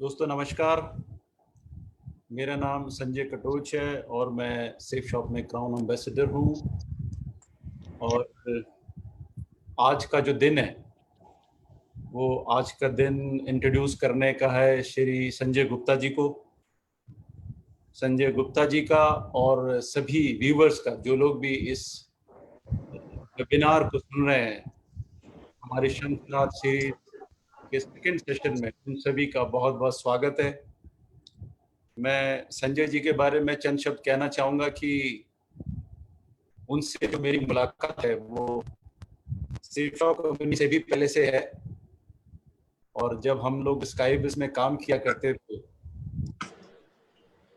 दोस्तों नमस्कार। मेरा नाम संजय कटोच है और मैं सेफ शॉप में क्राउन एम्बेसडर हूँ। और आज का जो दिन है वो आज का दिन इंट्रोड्यूस करने का है श्री संजय गुप्ता जी को। संजय गुप्ता जी का और सभी व्यूवर्स का, जो लोग भी इस वेबिनार को सुन रहे हैं हमारे शंखनाद सीरीज के सेकंड सेशन में, उन सभी का बहुत बहुत स्वागत है। मैं संजय जी के बारे में चंद शब्द कहना चाहूँगा कि उनसे जो मेरी मुलाकात है वो सेफ शॉप कंपनी से भी पहले से है। और जब हम लोग स्काईबिज में काम किया करते थे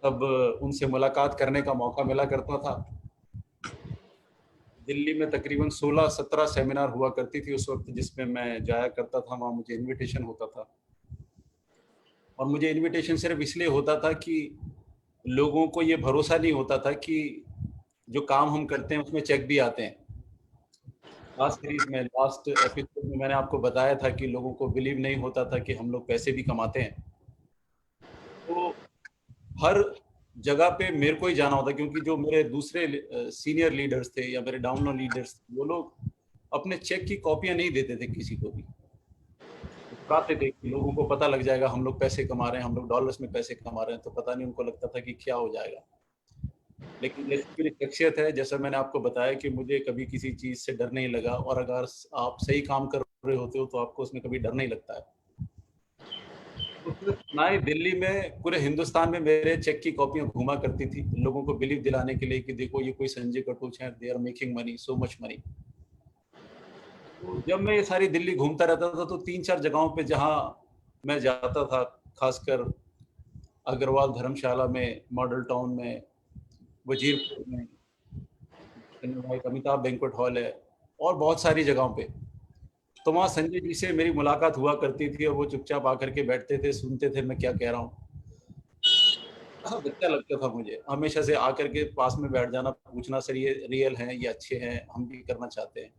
तब उनसे मुलाकात करने का मौका मिला करता था। दिल्ली में तकरीबन 16-17 सेमिनार हुआ करती थी उस वक्त, जिसमें मैं जाया करता था। वहाँ मुझे इनविटेशन होता था और मुझे इनविटेशन सिर्फ इसलिए होता था कि लोगों को ये भरोसा नहीं होता था कि जो काम हम करते हैं उसमें चेक भी आते हैं। लास्ट सीरीज में, लास्ट एपिसोड में मैंने आपको बताया था कि लोगों को बिलीव नहीं होता था कि हम लोग पैसे भी कमाते हैं। तो हर जगह पे मेरे को ही जाना होता, क्योंकि जो मेरे दूसरे सीनियर लीडर्स थे या मेरे डाउनलाइन लीडर्स थे, वो लोग अपने चेक की कॉपियां नहीं देते थे किसी को भी। छुपाते थे कि लोगों को पता लग जाएगा हम लोग पैसे कमा रहे हैं, हम लोग डॉलर्स में पैसे कमा रहे हैं, तो पता नहीं उनको लगता था कि क्या हो जाएगा। लेकिन जैसी मेरी शख्सियत है, जैसा मैंने आपको बताया कि मुझे कभी किसी चीज़ से डर नहीं लगा, और अगर आप सही काम कर रहे होते हो तो आपको उसमें कभी डर नहीं लगता है। तो सिर्फ ना ही दिल्ली में, पूरे हिंदुस्तान में मेरे चेक की कॉपियां घुमा करती थी लोगों को बिलीव दिलाने के लिए कि देखो ये कोई संजय कटोच है, they are making money, so much money. तो जब मैं ये सारी दिल्ली घूमता रहता था तो 3-4 जगहों पे जहाँ मैं जाता था, खासकर अग्रवाल धर्मशाला में, मॉडल टाउन में, वजीरपुर में, एक अमिताभ बैंक्वेट हॉल है, और बहुत सारी जगहों पे, तो वहाँ संजय जी से मेरी मुलाकात हुआ करती थी और वो चुपचाप आकर के बैठते थे, सुनते थे मैं क्या कह रहा हूँ। हाँ, अच्छा लगता था मुझे हमेशा से आकर के पास में बैठ जाना, पूछना सर ये रियल हैं, ये अच्छे हैं, हम भी करना चाहते हैं।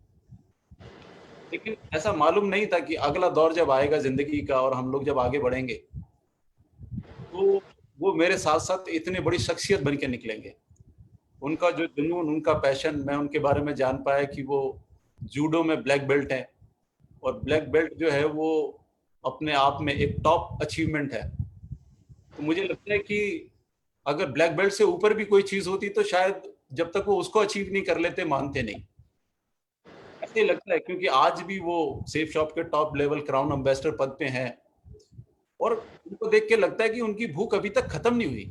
लेकिन ऐसा मालूम नहीं था कि अगला दौर जब आएगा ज़िंदगी का और हम लोग जब आगे बढ़ेंगे, तो वो मेरे साथ-साथ इतनी बड़ी शख्सियत बन के निकलेंगे। उनका जो जुनून, उनका पैशन, मैं उनके बारे में जान पाया कि वो जूडो में ब्लैक बेल्ट हैं, और ब्लैक बेल्ट जो है वो अपने आप में एक टॉप अचीवमेंट है। तो मुझे लगता है कि अगर ब्लैक बेल्ट से ऊपर भी कोई चीज़ होती तो शायद जब तक वो उसको अचीव नहीं कर लेते, मानते नहीं। ऐसे ही लगता है, क्योंकि आज भी वो सेफ शॉप के टॉप लेवल क्राउन एम्बेसडर पद पे हैं, और उनको देख के लगता है कि उनकी भूख अभी तक खत्म नहीं हुई।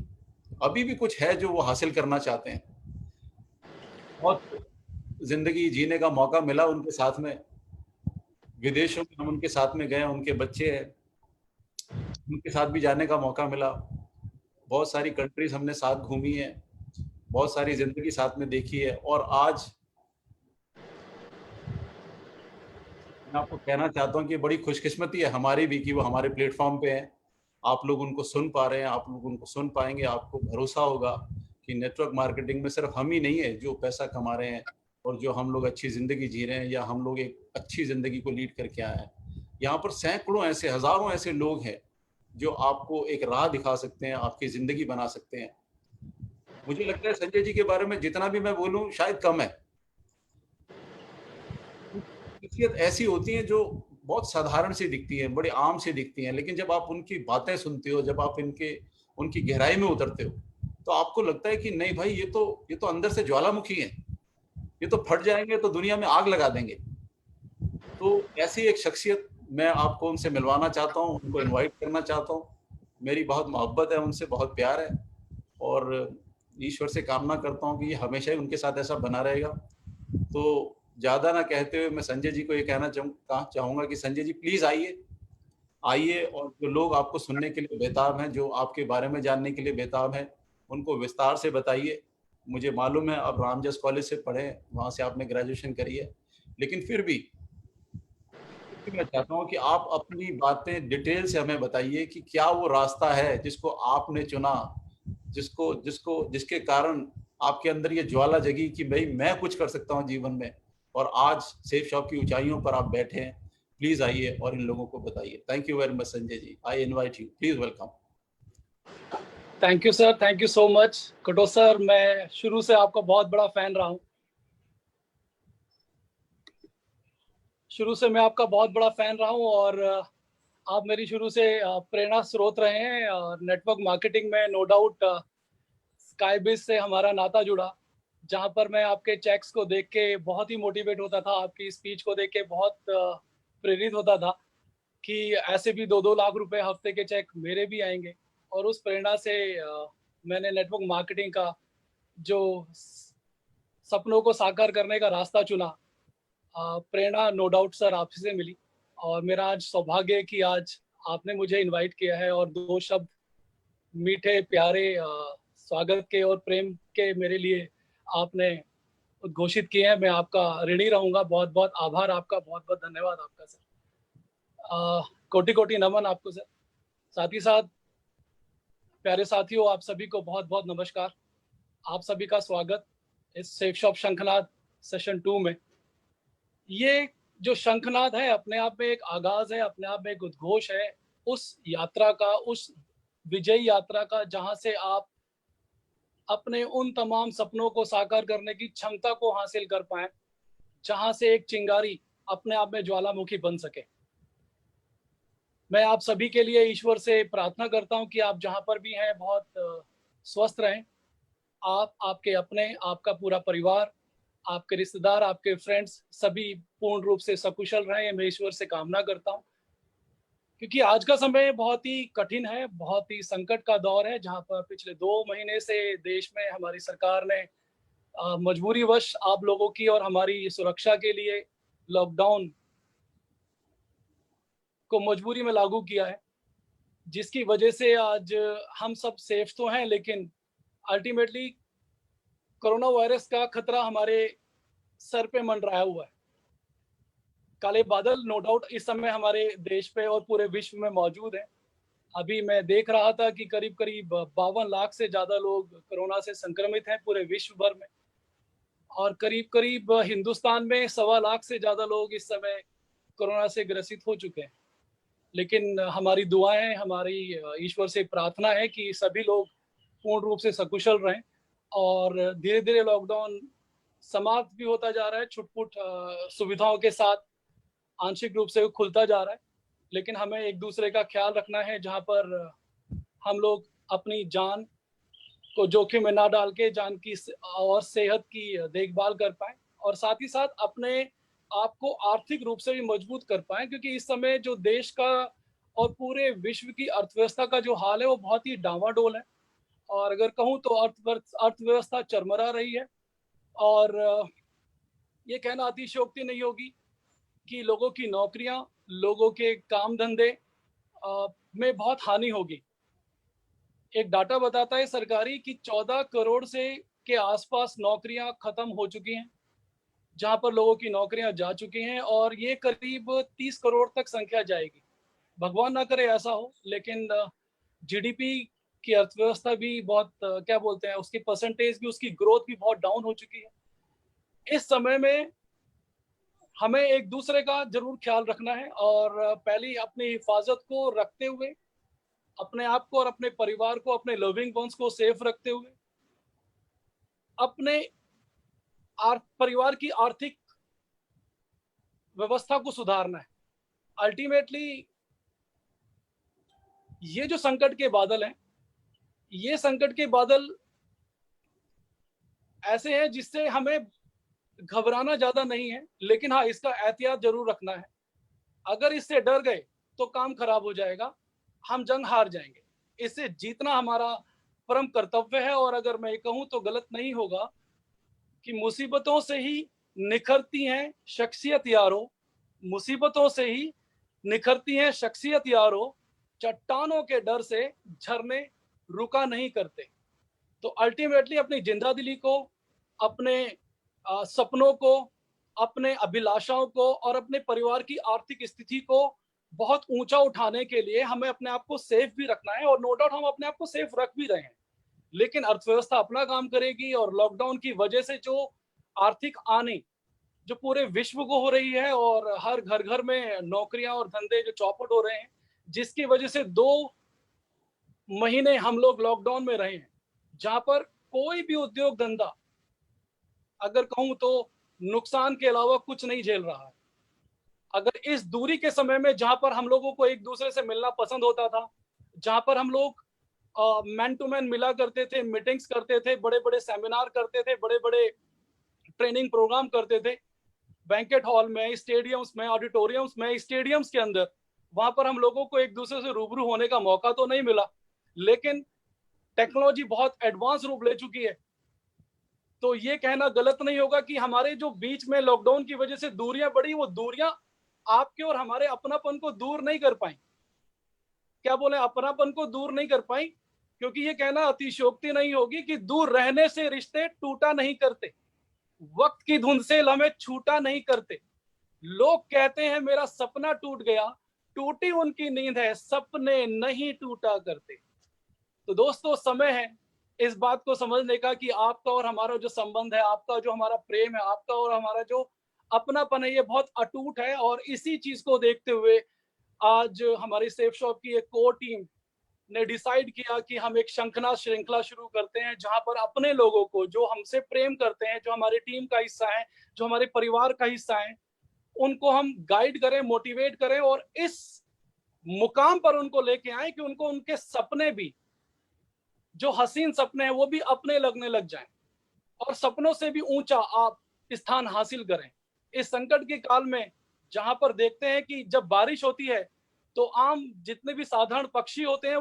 अभी भी कुछ है जो वो हासिल करना चाहते हैं। बहुत ज़िंदगी जीने का मौका मिला उनके साथ में। विदेशों में हम उनके साथ में गए, उनके बच्चे हैं, उनके साथ भी जाने का मौका मिला। बहुत सारी कंट्रीज़ हमने साथ घूमी हैं, बहुत सारी ज़िंदगी साथ में देखी है, और आज मैं आपको कहना चाहता हूँ कि बड़ी खुशकिस्मती है हमारी भी कि वो हमारे प्लेटफ़ॉर्म पे हैं। आप लोग उनको सुन पा रहे हैं, आप लोग उनको सुन पाएँगे, आपको भरोसा होगा कि नेटवर्क मार्केटिंग में सिर्फ़ हम ही नहीं है जो पैसा कमा रहे हैं, और जो हम लोग अच्छी ज़िंदगी जी रहे हैं, या हम लोग एक अच्छी ज़िंदगी को लीड करके आए हैं। यहाँ पर सैकड़ों ऐसे, हज़ारों ऐसे लोग हैं जो आपको एक राह दिखा सकते हैं, आपकी ज़िंदगी बना सकते हैं। मुझे लगता है संजय जी के बारे में जितना भी मैं बोलूँ शायद कम है। शख्सियत ऐसी होती हैं जो बहुत साधारण सी दिखती हैं, बड़ी आम सी दिखती हैं, लेकिन जब आप उनकी बातें सुनते हो, जब आप इनके उनकी गहराई में उतरते हो, तो आपको लगता है कि नहीं भाई, ये तो अंदर से ज्वालामुखी हैं, ये तो फट जाएँगे तो दुनिया में आग लगा देंगे। तो ऐसी एक शख्सियत मैं आपको उनसे मिलवाना चाहता हूँ, उनको इनवाइट करना चाहता हूँ। मेरी बहुत मोहब्बत है उनसे, बहुत प्यार है, और ईश्वर से कामना करता हूँ कि ये हमेशा ही उनके साथ ऐसा बना रहेगा। तो ज़्यादा ना कहते हुए मैं संजय जी को ये कहना चाहूँगा कि संजय जी प्लीज़ आइए, आइए, और जो लोग आपको सुनने के लिए बेताब हैं, जो आपके बारे में जानने के लिए बेताब हैं, उनको विस्तार से बताइए। मुझे मालूम है आप रामजस कॉलेज से पढ़े हैं, वहाँ से आपने ग्रेजुएशन करी है, लेकिन फिर भी मैं चाहता हूँ कि आप अपनी बातें डिटेल से हमें बताइए कि क्या वो रास्ता है जिसको आपने चुना, जिसको जिसको जिसके कारण आपके अंदर ये ज्वाला जगी कि भई मैं कुछ कर सकता हूँ जीवन में, और आज सेफ शॉप की ऊँचाइयों पर आप बैठे हैं। प्लीज आइए और इन लोगों को बताइए। Thank you very much Sanjay ji, I invite you, please welcome. Thank you sir, thank you so much Katoch sir. मैं शुरू से आपका बहुत बड़ा फैन रहा हूँ, और आप मेरी शुरू से प्रेरणा स्रोत रहे हैं। नेटवर्क मार्केटिंग में नो डाउट स्काईबिज से हमारा नाता जुड़ा, जहां पर मैं आपके चेक्स को देख के बहुत ही मोटिवेट होता था, आपकी स्पीच को देख के बहुत प्रेरित होता था कि ऐसे भी 2-2 लाख रुपए हफ्ते के चेक मेरे भी आएंगे। और उस प्रेरणा से मैंने नेटवर्क मार्केटिंग का जो सपनों को साकार करने का रास्ता चुना। प्रेरणा नो डाउट सर आपसे से मिली, और मेरा आज सौभाग्य है कि आज आपने मुझे इनवाइट किया है और 2 शब्द मीठे प्यारे स्वागत के और प्रेम के मेरे लिए आपने उद्घोषित किए हैं। मैं आपका ऋणी रहूंगा। बहुत बहुत आभार आपका, बहुत बहुत धन्यवाद आपका सर। कोटि कोटि नमन आपको सर। साथ ही साथ प्यारे साथियों, आप सभी को बहुत बहुत नमस्कार। आप सभी का स्वागत इस सेफ शॉप शंखनाद सेशन 2 में। ये जो शंखनाद है अपने आप में एक आगाज है, अपने आप में एक उद्घोष है उस यात्रा का, उस विजयी यात्रा का, जहां से आप अपने उन तमाम सपनों को साकार करने की क्षमता को हासिल कर पाए, जहां से एक चिंगारी अपने आप में ज्वालामुखी बन सके। मैं आप सभी के लिए ईश्वर से प्रार्थना करता हूं कि आप जहां पर भी हैं बहुत स्वस्थ रहें। आप, आपके अपने, आपका पूरा परिवार, आपके रिश्तेदार, आपके फ्रेंड्स सभी पूर्ण रूप से सकुशल रहें, मैं ईश्वर से कामना करता हूं। क्योंकि आज का समय बहुत ही कठिन है, बहुत ही संकट का दौर है, जहां पर पिछले 2 महीने से देश में हमारी सरकार ने मजबूरीवश आप लोगों की और हमारी सुरक्षा के लिए लॉकडाउन को मजबूरी में लागू किया है, जिसकी वजह से आज हम सब सेफ तो हैं, लेकिन अल्टीमेटली कोरोना वायरस का खतरा हमारे सर पे मंडराया हुआ है। काले बादल नो डाउट इस समय हमारे देश पे और पूरे विश्व में मौजूद हैं। अभी मैं देख रहा था कि करीब करीब 52 लाख से ज्यादा लोग कोरोना से संक्रमित हैं पूरे विश्व भर में, और करीब करीब हिंदुस्तान में 1.25 लाख से ज्यादा लोग इस समय कोरोना से ग्रसित हो चुके हैं। लेकिन हमारी दुआएं, हमारी ईश्वर से प्रार्थना है कि सभी लोग पूर्ण रूप से सकुशल रहें, और धीरे धीरे लॉकडाउन समाप्त भी होता जा रहा है, छुटपुट सुविधाओं के साथ आंशिक रूप से खुलता जा रहा है। लेकिन हमें एक दूसरे का ख्याल रखना है, जहां पर हम लोग अपनी जान को जोखिम में ना डाल के जान की और सेहत की देखभाल कर पाए, और साथ ही साथ अपने आप को आर्थिक रूप से भी मजबूत कर पाए। क्योंकि इस समय जो देश का और पूरे विश्व की अर्थव्यवस्था का जो हाल है वो बहुत ही डामाडोल है, और अगर कहूँ तो अर्थव्यवस्था चरमरा रही है। और ये कहना अतिशयोक्ति नहीं होगी कि लोगों की नौकरियां, लोगों के काम धंधे में बहुत हानि होगी। एक डाटा बताता है सरकारी कि 14 करोड़ से के आसपास नौकरियां खत्म हो चुकी हैं, जहां पर लोगों की नौकरियां जा चुकी हैं, और ये करीब 30 करोड़ तक संख्या जाएगी। भगवान ना करे ऐसा हो, लेकिन जीडीपी की अर्थव्यवस्था भी बहुत क्या बोलते हैं, उसकी परसेंटेज भी, उसकी ग्रोथ भी बहुत डाउन हो चुकी है। इस समय में हमें एक दूसरे का जरूर ख्याल रखना है, और पहली अपनी हिफाजत को रखते हुए, अपने आप को और अपने परिवार को, अपने लविंग वंस को सेफ रखते हुए, अपने परिवार की आर्थिक व्यवस्था को सुधारना है। अल्टीमेटली ये जो संकट के बादल हैं, ये संकट के बादल ऐसे हैं जिससे हमें घबराना ज्यादा नहीं है, लेकिन हाँ, इसका एहतियात जरूर रखना है। अगर इससे डर गए तो काम खराब हो जाएगा, हम जंग हार जाएंगे। इससे जीतना हमारा परम कर्तव्य है। और अगर मैं कहूं तो गलत नहीं होगा कि मुसीबतों से ही निखरती हैं शख्सियत यारो, मुसीबतों से ही निखरती हैं शख्सियत यारो, चट्टानों के डर से झरने रुका नहीं करते। तो अल्टीमेटली अपनी जिंदादिली को, अपने सपनों को, अपने अभिलाषाओं को और अपने परिवार की आर्थिक स्थिति को बहुत ऊंचा उठाने के लिए हमें अपने आप को सेफ भी रखना है। और नो डाउट हम अपने आप को सेफ रख भी रहे हैं, लेकिन अर्थव्यवस्था अपना काम करेगी, और लॉकडाउन की वजह से जो आर्थिक हानि जो पूरे विश्व को हो रही है, और हर घर घर में नौकरियां और धंधे जो चौपट हो रहे हैं, जिसकी वजह से 2 महीने हम लोग लॉकडाउन में रहे हैं, जहां पर कोई भी उद्योग धंधा अगर कहूं तो नुकसान के अलावा कुछ नहीं झेल रहा है। अगर इस दूरी के समय में जहां पर हम लोगों को एक दूसरे से मिलना पसंद होता था, जहां पर हम लोग मैन टू मैन मिला करते थे, मीटिंग्स करते थे, बड़े बड़े सेमिनार करते थे, बड़े बड़े ट्रेनिंग प्रोग्राम करते थे, बैंकेट हॉल में, स्टेडियम्स में, ऑडिटोरियम्स में, स्टेडियम्स के अंदर, वहां पर हम लोगों को एक दूसरे से रूबरू होने का मौका तो नहीं मिला। लेकिन टेक्नोलॉजी बहुत एडवांस रूप ले चुकी है, तो ये कहना गलत नहीं होगा कि हमारे जो बीच में लॉकडाउन की वजह से दूरियां बढ़ी, वो दूरियां आपके और हमारे अपनापन को दूर नहीं कर पाई। क्या बोले, अपनापन को दूर नहीं कर पाई, क्योंकि ये कहना अतिशयोक्ति नहीं होगी कि दूर रहने से रिश्ते टूटा नहीं करते, वक्त की धुंध से हमें छूटा नहीं करते। लोग कहते हैं मेरा सपना टूट गया, टूटी उनकी नींद है, सपने नहीं टूटा करते। तो दोस्तों, समय है इस बात को समझने का कि आपका और हमारा जो संबंध है, आपका जो हमारा प्रेम है, आपका और हमारा जो अपनापन है, ये बहुत अटूट है। और इसी चीज को देखते हुए आज हमारी सेफ शॉप की एक कोर टीम ने डिसाइड किया कि हम एक शंखनाद श्रृंखला शुरू करते हैं, जहां पर अपने लोगों को, जो हमसे प्रेम करते हैं, जो हमारी टीम का हिस्सा है, जो हमारे परिवार का हिस्सा है, उनको हम गाइड करें, मोटिवेट करें और इस मुकाम पर उनको लेके आए कि उनको उनके सपने भी, जो हसीन सपने हैं, वो भी अपने लगने लग जाएं और सपनों से भी ऊंचा आप स्थान हासिल करें। इस संकट के काल में जहां पर देखते हैं कि जब बारिश होती है तो आम जितने भी साधारण पक्षी होते हैं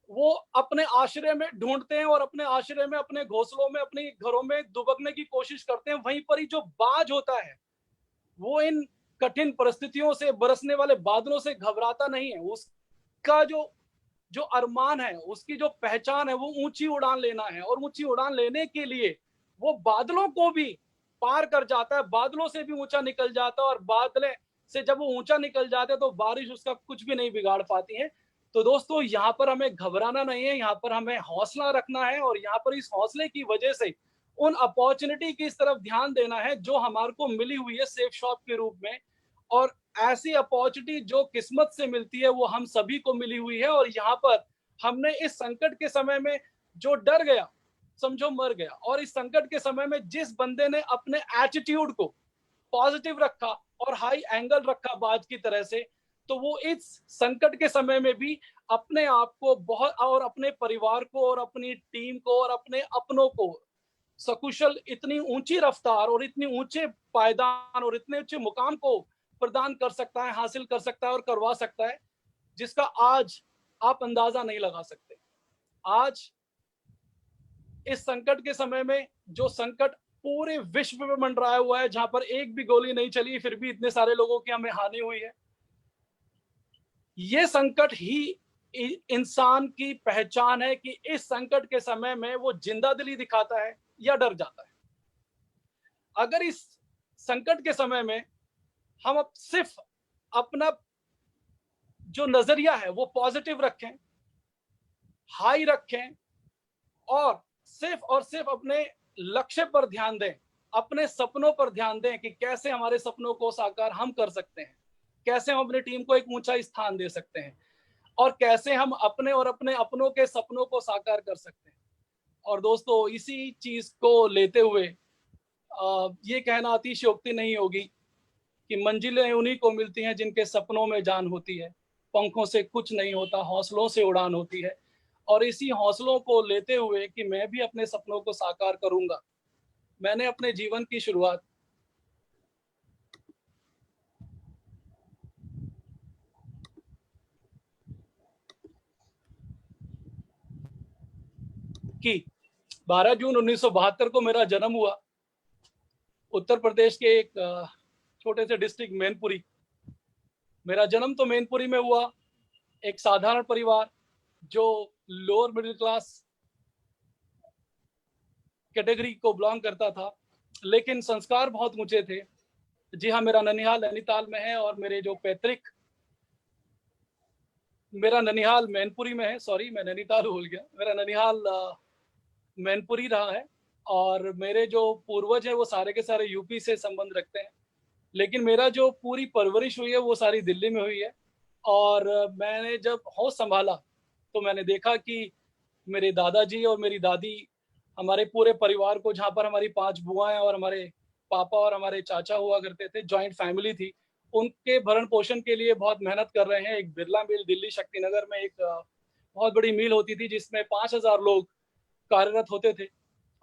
वो अपने आश्रय में ढूंढते हैं और अपने आश्रय में, अपने घोंसलों में, अपने घरों में दुबकने की कोशिश करते हैं। वहीं पर ही जो बाज होता है, वो इन कठिन परिस्थितियों से, बरसने वाले बादलों से घबराता नहीं है। उसका जो अरमान है, उसकी जो पहचान है, वो ऊंची उड़ान लेना है। और ऊंची उड़ान लेने के लिए वो बादलों को भी पार कर जाता है, बादलों से भी ऊंचा निकल जाता है। और बादले से जब वो ऊंचा निकल जाते हैं तो बारिश उसका कुछ भी नहीं बिगाड़ पाती है। तो दोस्तों, यहाँ पर हमें घबराना नहीं है, यहाँ पर हमें हौसला रखना है और यहाँ पर इस हौसले की वजह से उन अपॉर्चुनिटी की इस तरफ ध्यान देना है जो हमारे को मिली हुई है सेफ शॉप के रूप में। और ऐसी अपॉर्चुनिटी जो किस्मत से मिलती है, वो हम सभी को मिली हुई है। और यहाँ पर हमने इस संकट के समय में जो डर गया, समझो मर गया। और इस संकट के समय में जिस बंदे ने अपने एटीट्यूड को पॉजिटिव रखा और हाई एंगल रखा बाज की तरह से, तो वो इस संकट के समय में भी अपने आप को बहुत, और अपने परिवार को और अपनी टीम को और अपने अपनों को सकुशल इतनी ऊंची रफ्तार और इतनी ऊंचे पायदान और इतने ऊंचे मुकाम को प्रदान कर सकता है, हासिल कर सकता है और करवा सकता है, जिसका आज आप अंदाजा नहीं लगा सकते। आज इस संकट के समय में जो संकट पूरे विश्व में मंडराया हुआ है, जहां पर एक भी गोली नहीं चली, फिर भी इतने सारे लोगों की हमें हानि हुई है, ये संकट ही इंसान की पहचान है कि इस संकट के समय में वो जिंदा दिली दिखाता है या डर जाता है। अगर इस संकट के समय में हम अब सिर्फ अपना जो नजरिया है वो पॉजिटिव रखें, हाई रखें और सिर्फ अपने लक्ष्य पर ध्यान दें, अपने सपनों पर ध्यान दें कि कैसे हमारे सपनों को साकार हम कर सकते हैं, कैसे हम अपनी टीम को एक ऊंचा स्थान दे सकते हैं और कैसे हम अपने और अपने अपनों के सपनों को साकार कर सकते हैं। और दोस्तों, इसी चीज को लेते हुए ये कहना अतिशयोक्ति नहीं होगी कि मंजिलें उन्हीं को मिलती हैं जिनके सपनों में जान होती है, पंखों से कुछ नहीं होता, हौसलों से उड़ान होती है। और इसी हौसलों को लेते हुए कि मैं भी अपने सपनों को साकार करूंगा, मैंने अपने जीवन की शुरुआत की। 12 जून 1972 को मेरा जन्म हुआ उत्तर प्रदेश के एक छोटे से डिस्ट्रिक्ट मैनपुरी। मेरा जन्म तो मैनपुरी में हुआ, एक साधारण परिवार जो लोअर मिडिल क्लास कैटेगरी को बिलोंग करता था, लेकिन संस्कार बहुत ऊंचे थे। जी हाँ, मेरा ननिहाल नैनीताल में है और मेरे जो पैतृक, मेरा ननिहाल मैनपुरी में है। सॉरी, मैं नैनीताल भूल गया, मेरा ननिहाल मैनपुरी रहा है। और मेरे जो पूर्वज हैं वो सारे के सारे यूपी से संबंध रखते हैं, लेकिन मेरा जो पूरी परवरिश हुई है वो सारी दिल्ली में हुई है। और मैंने जब होश संभाला तो मैंने देखा कि मेरे दादाजी और मेरी दादी हमारे पूरे परिवार को, जहाँ पर हमारी 5 बुआएँ और हमारे पापा और हमारे चाचा हुआ करते थे, जॉइंट फैमिली थी, उनके भरण-पोषण के लिए बहुत मेहनत कर रहे हैं। एक बिरला मिल दिल्ली शक्तिनगर में एक बहुत बड़ी मिल होती थी जिसमें 5000 लोग कार्यरत होते थे।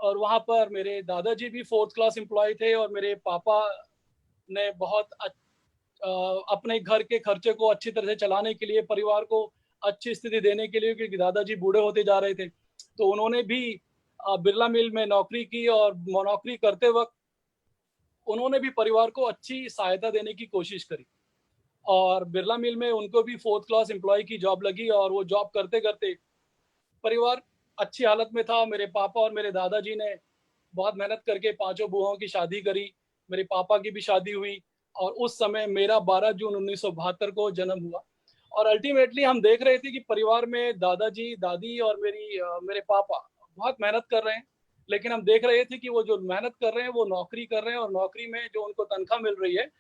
और वहाँ पर मेरे दादाजी भी 4th क्लास एम्प्लॉयी थे और मेरे पापा ने बहुत अपने घर के खर्चे को अच्छी तरह से चलाने के लिए, परिवार को अच्छी स्थिति देने के लिए, क्योंकि दादाजी बूढ़े होते जा रहे थे, तो उन्होंने भी बिरला मिल में नौकरी की और नौकरी करते वक़्त उन्होंने भी परिवार को अच्छी सहायता देने की कोशिश करी। और बिरला मिल में उनको भी 4th क्लास एम्प्लॉयी की जॉब लगी और वो जॉब करते-करते परिवार अच्छी हालत में था। मेरे पापा और मेरे दादाजी ने बहुत मेहनत करके पाँचों बुआओं की शादी करी। मेरे पापा की भी शादी हुई और उस समय मेरा 12 जून 1972 को जन्म हुआ। और अल्टीमेटली हम देख रहे थे कि परिवार में दादाजी, दादी और मेरे पापा बहुत मेहनत कर रहे हैं। लेकिन हम देख रहे थे कि वो जो मेहनत कर रहे हैं, वो नौकरी कर रहे हैं और नौकरी में जो उनको तनख्वाह मिल रही है,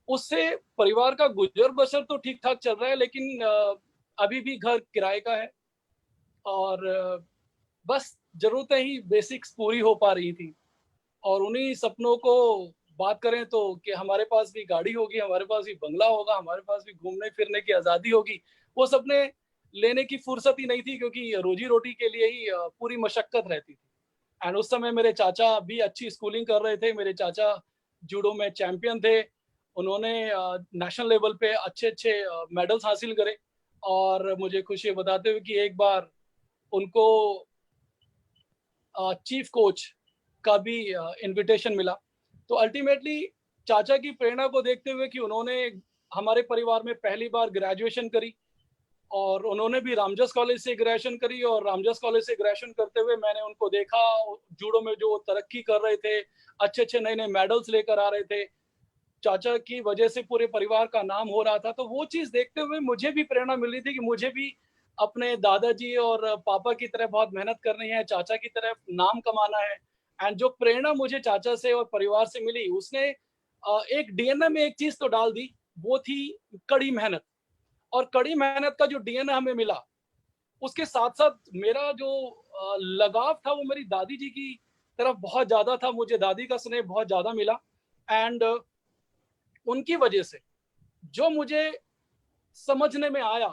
उससे परिवार का गुज़र-बसर तो ठीक-ठाक चल रहा है, लेकिन अभी भी घर किराए का है और बस ज़रूरतें ही बेसिक्स पूरी हो पा रही थी। और उन्हीं सपनों को बात करें तो कि हमारे पास भी गाड़ी होगी, हमारे पास भी बंगला होगा, हमारे पास भी घूमने-फिरने की आज़ादी होगी, वो सपने लेने की फुर्सत ही नहीं थी, क्योंकि रोज़ी-रोटी के लिए ही पूरी मशक्कत रहती थी। एंड उस समय मेरे चाचा भी अच्छी स्कूलिंग कर रहे थे। मेरे चाचा जूडो में चैंपियन थे। उन्होंने नेशनल लेवल पे अच्छे-अच्छे मेडल्स हासिल करे। और मुझे खुशी है बताते हुए कि एक बार उनको चीफ कोच का भी इन्विटेशन मिला। तो अल्टीमेटली चाचा की प्रेरणा को देखते हुए कि उन्होंने हमारे परिवार में पहली बार ग्रेजुएशन करी और उन्होंने भी रामजस कॉलेज से ग्रेजुएशन करी। और रामजस कॉलेज से ग्रेजुएशन करते हुए मैंने उनको देखा, जूडो में जो तरक्की कर रहे थे, अच्छे-अच्छे नए-नए मेडल्स लेकर आ रहे थे। चाचा की वजह से पूरे परिवार का नाम हो रहा था। तो वो चीज़ देखते हुए मुझे भी प्रेरणा मिल रही थी कि मुझे भी अपने दादाजी और पापा की तरह बहुत मेहनत करनी है, चाचा की तरह नाम कमाना है। एंड जो प्रेरणा मुझे चाचा से और परिवार से मिली, उसने एक डीएनए में एक चीज़ तो डाल दी, वो थी कड़ी मेहनत। और कड़ी मेहनत का जो डीएनए हमें मिला, उसके साथ-साथ मेरा जो लगाव था वो मेरी दादी जी की तरफ बहुत ज़्यादा था। मुझे दादी का स्नेह बहुत ज़्यादा मिला। एंड उनकी वजह से जो मुझे समझने में आया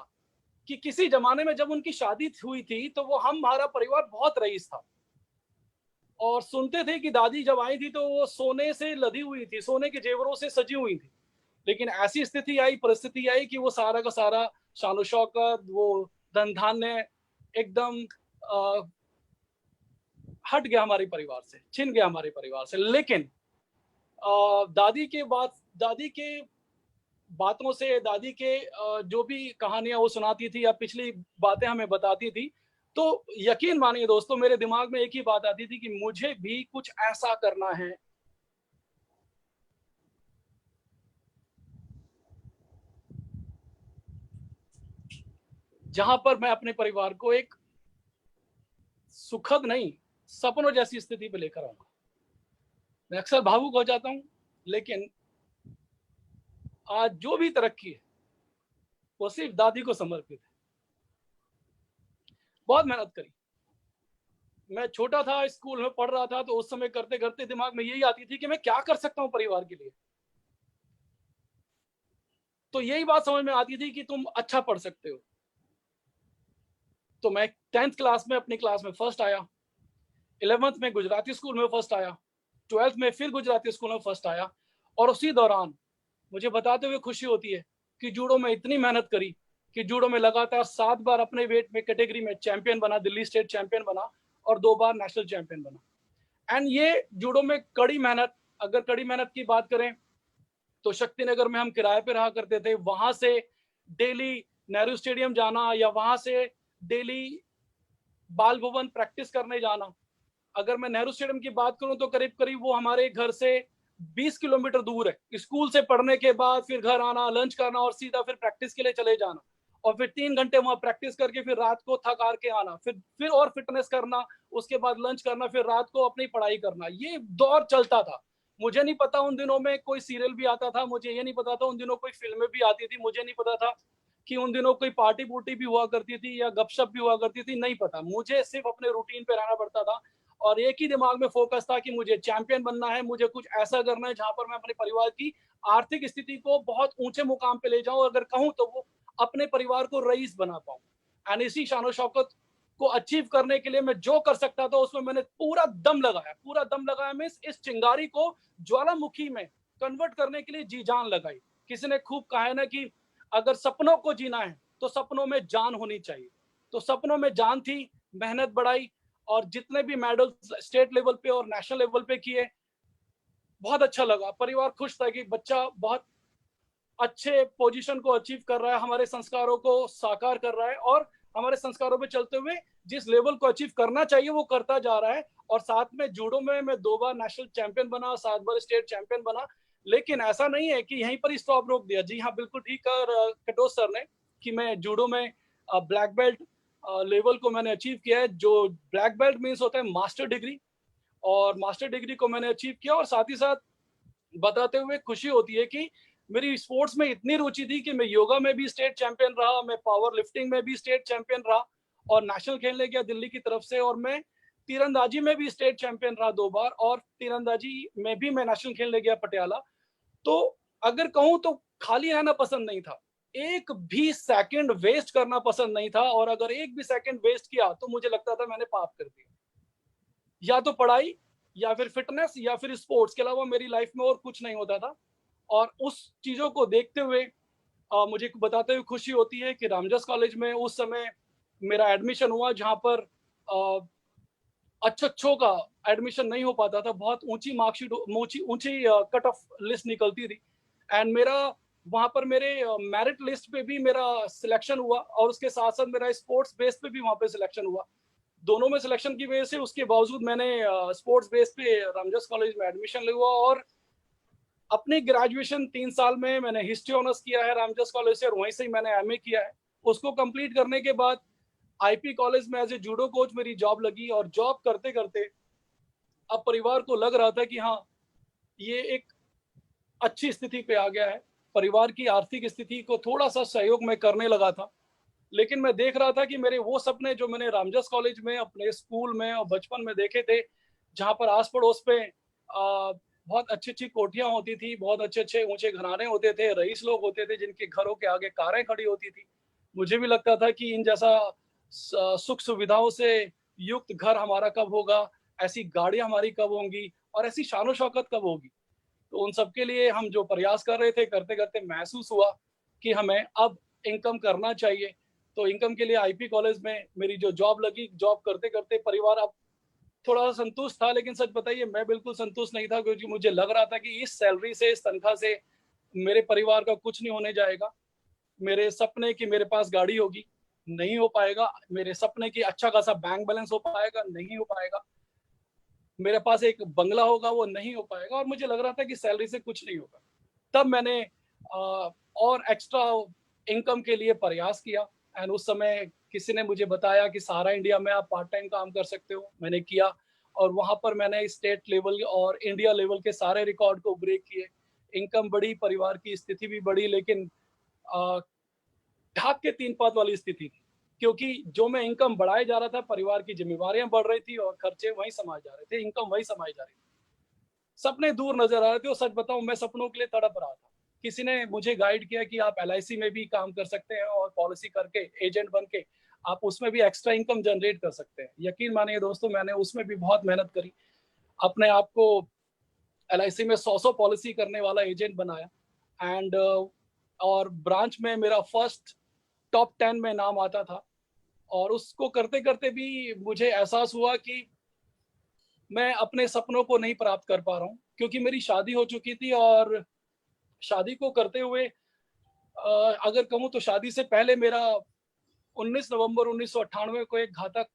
कि किसी ज़माने में जब उनकी शादी हुई थी, तो वो हमारा परिवार बहुत रईस था। और सुनते थे कि दादी जब आई थी तो वो सोने से लदी हुई थी, सोने के जेवरों से सजी हुई थी। लेकिन ऐसी स्थिति आई, परिस्थिति आई कि वो सारा का सारा शान-ओ-शौकत, वो धन-धान्य एकदम अ, हट गया हमारे परिवार से, छिन गया हमारे परिवार से। लेकिन दादी के बातों से, दादी के जो भी कहानियाँ वो सुनाती थी या पिछली बातें हमें बताती थी, तो यकीन मानिए दोस्तों, मेरे दिमाग में एक ही बात आती थी कि मुझे भी कुछ ऐसा करना है। जहाँ पर मैं अपने परिवार को एक सुखद नहीं, सपनों जैसी स्थिति पे लेकर आऊँगा। मैं अक्सर भावुक हो जाता हूँ, लेकिन आज जो भी तरक्की है, वो सिर्फ़ दादी को समर्पित है। बहुत मेहनत करी। मैं छोटा था, स्कूल में पढ़ रहा था, तो उस समय करते-करते दिमाग में यही आती थी कि मैं क्या कर सकता हूँ परिवार के लिए? तो यही बात समझ में आती थी कि तुम अच्छा पढ़ सकते हो। तो मैं 10th क्लास में अपनी क्लास में फर्स्ट आया, 11th में गुजराती स्कूल में फर्स्ट आया, 12th में फिर गुजराती स्कूल में फर्स्ट आया। और उसी दौरान मुझे बताते हुए खुशी होती है कि जूडो में इतनी मेहनत करी कि जूडो में लगातार 7 बार अपने वेट में कैटेगरी में चैंपियन बना, दिल्ली स्टेट चैंपियन बना और 2 बार नेशनल चैंपियन बना। एंड ये जूडो में कड़ी मेहनत, अगर कड़ी मेहनत की बात करें तो शक्तिनगर में हम किराए पे रहा करते थे। वहां से डेली नेहरू स्टेडियम जाना या वहां से डेली बाल भवन प्रैक्टिस करने जाना। अगर मैं नेहरू स्टेडियम की बात करूं तो करीब करीब वो हमारे घर से 20 किलोमीटर दूर है। स्कूल से पढ़ने के बाद फिर घर आना, लंच करना और सीधा फिर प्रैक्टिस के लिए चले जाना। और फिर 3 घंटे वहां प्रैक्टिस करके फिर रात को थक हार के आना, फिर और फिटनेस करना, उसके बाद लंच करना, फिर रात को अपनी पढ़ाई करना। ये दौर चलता था। मुझे नहीं पता उन दिनों में कोई सीरियल भी आता था, मुझे ये नहीं पता था उन दिनों कोई फिल्में भी आती थी, मुझे नहीं पता था कि उन दिनों कोई पार्टी पुर्टी भी हुआ करती थी या गपशप भी हुआ करती थी, नहीं पता। मुझे सिर्फ अपने रूटीन पे रहना पड़ता था और एक ही दिमाग में फोकस था कि मुझे चैंपियन बनना है, मुझे कुछ ऐसा करना है जहां पर मैं अपने परिवार की आर्थिक स्थिति को बहुत ऊंचे मुकाम पे ले जाऊं, अगर कहूं तो वो अपने परिवार को रईस बना पाऊं। एंड इसी शानो शौकत को अचीव करने के लिए मैं जो कर सकता था उसमें मैंने पूरा दम लगाया। पूरा दम लगाया मींस इस चिंगारी को ज्वालामुखी में कन्वर्ट करने के लिए जी जान लगाई। किसी ने खूब कहा है ना कि अगर सपनों को जीना है तो सपनों में जान होनी चाहिए। तो सपनों में जान थी, मेहनत बढ़ाई और जितने भी मेडल स्टेट लेवल पे और नेशनल लेवल पे किए, बहुत अच्छा लगा। परिवार खुश था कि बच्चा बहुत अच्छे पोजीशन को अचीव कर रहा है, हमारे संस्कारों को साकार कर रहा है और हमारे संस्कारों पे चलते हुए जिस लेवल को अचीव करना चाहिए वो करता जा रहा है। और साथ में जूडो में मैं 2 बार नेशनल चैंपियन बना, 7 बार स्टेट चैंपियन बना। लेकिन ऐसा नहीं है कि यहीं पर ही स्टॉप रोक दिया। जी हाँ, बिल्कुल ठीक कर कटोच सर ने कि मैं जूडो में ब्लैक बेल्ट लेवल को मैंने अचीव किया है। जो ब्लैक बेल्ट मीन्स होता है मास्टर डिग्री, और मास्टर डिग्री को मैंने अचीव किया। और साथ ही साथ बताते हुए खुशी होती है कि मेरी स्पोर्ट्स में इतनी रुचि थी कि मैं योगा में भी स्टेट चैंपियन रहा, मैं पावर लिफ्टिंग में भी स्टेट चैंपियन रहा और नेशनल खेलने गया दिल्ली की तरफ से। और मैं तीरंदाजी में भी स्टेट चैंपियन रहा 2 बार और तीरंदाजी में भी मैं नेशनल खेलने गया पटियाला। तो अगर कहूं तो खाली रहना पसंद नहीं था, एक भी सेकंड वेस्ट करना पसंद नहीं था। और अगर एक भी सेकंड वेस्ट किया तो मुझे लगता था मैंने पाप कर दिया। या तो पढ़ाई या फिर फिटनेस या फिर स्पोर्ट्स के अलावा मेरी लाइफ में और कुछ नहीं होता था। और उस चीजों को देखते हुए मुझे बताते हुए खुशी होती है कि रामजस कॉलेज में उस समय मेरा एडमिशन हुआ, जहां पर अच्छों का एडमिशन नहीं हो पाता था। बहुत ऊंची मार्कशीट, ऊंची कट ऑफ लिस्ट निकलती थी। एंड मेरा वहां पर मेरे मेरिट लिस्ट पे भी मेरा सिलेक्शन हुआ और उसके साथ साथ मेरा स्पोर्ट्स बेस पे भी वहां पे सिलेक्शन हुआ। दोनों में सिलेक्शन की वजह से उसके बावजूद मैंने स्पोर्ट्स बेस पे रामजस कॉलेज में एडमिशन लिया और अपनी ग्रेजुएशन 3 साल में मैंने हिस्ट्री ऑनर्स किया है रामजस कॉलेज से और वहीं से ही मैंने एमए किया है। उसको कंप्लीट करने के बाद आईपी कॉलेज में एज ए जूडो कोच मेरी जॉब लगी और जॉब करते करते अब परिवार को लग रहा था कि हाँ, ये एक अच्छी स्थिति पे आ गया है। परिवार की आर्थिक स्थिति को थोड़ा सा सहयोग मैं करने लगा था। लेकिन मैं देख रहा था कि मेरे वो सपने जो मैंने रामजस कॉलेज में अपने स्कूल में और बचपन में देखे थे, जहाँ पर आस पड़ोस पे बहुत अच्छी अच्छी कोठियां होती थी, बहुत अच्छे अच्छे ऊंचे घराने होते थे, रईस लोग होते थे जिनके घरों के आगे कारें खड़ी होती थी। मुझे भी लगता था कि इन जैसा सुख सुविधाओं से युक्त घर हमारा कब होगा, ऐसी गाड़ियां हमारी कब होंगी और ऐसी शानो शौकत कब होगी। तो उन सबके लिए हम जो प्रयास कर रहे थे, करते करते महसूस हुआ कि हमें अब इनकम करना चाहिए। तो इनकम के लिए आईपी कॉलेज में मेरी जो जॉब लगी, जॉब करते करते परिवार अब थोड़ा सा संतुष्ट था। लेकिन सच बताइए, मैं बिल्कुल संतुष्ट नहीं था, क्योंकि मुझे लग रहा था कि इस सैलरी से, इस तनख्वाह से मेरे परिवार का कुछ नहीं होने जाएगा। मेरे सपने की मेरे पास गाड़ी होगी, नहीं हो पाएगा। मेरे सपने की अच्छा खासा बैंक बैलेंस हो पाएगा, नहीं हो पाएगा। मेरे पास एक बंगला होगा, वो नहीं हो पाएगा। और मुझे लग रहा था कि सैलरी से कुछ नहीं होगा। तब मैंने और एक्स्ट्रा इनकम के लिए प्रयास किया। एंड उस समय किसी ने मुझे बताया कि सहारा इंडिया में आप पार्ट टाइम काम कर सकते हो। मैंने किया और वहां पर मैंने स्टेट लेवल और इंडिया लेवल के सारे रिकॉर्ड को ब्रेक किए। इनकम बढ़ी, परिवार की स्थिति भी बढ़ी, लेकिन ढाक के 3 पात वाली स्थिति थी। क्योंकि जो मैं इनकम बढ़ाए जा रहा था, परिवार की जिम्मेवारियां बढ़ रही थी और खर्चे वहीं समाए जा रहे थे, इनकम वहीं समाई जा रही थी। सपने दूर नजर आ रहे थे और सच बताऊं, मैं सपनों के लिए तड़प रहा था। किसी ने मुझे गाइड किया कि आप एलआईसी में भी काम कर सकते हैं और पॉलिसी करके एजेंट बन के आप उसमें भी एक्स्ट्रा इनकम जनरेट कर सकते हैं। यकीन मानिए दोस्तों, मैंने उसमें भी बहुत मेहनत करी, अपने आप को एलआईसी में 100 पॉलिसी करने वाला एजेंट बनाया। एंड और ब्रांच में मेरा फर्स्ट टॉप 10 में नाम आता था। और उसको करते करते भी मुझे एहसास हुआ कि मैं अपने सपनों को नहीं प्राप्त कर पा रहा हूँ, क्योंकि मेरी शादी हो चुकी थी। और शादी को करते हुए अगर कहूँ तो शादी से पहले मेरा 19 नवंबर 1998 को एक घातक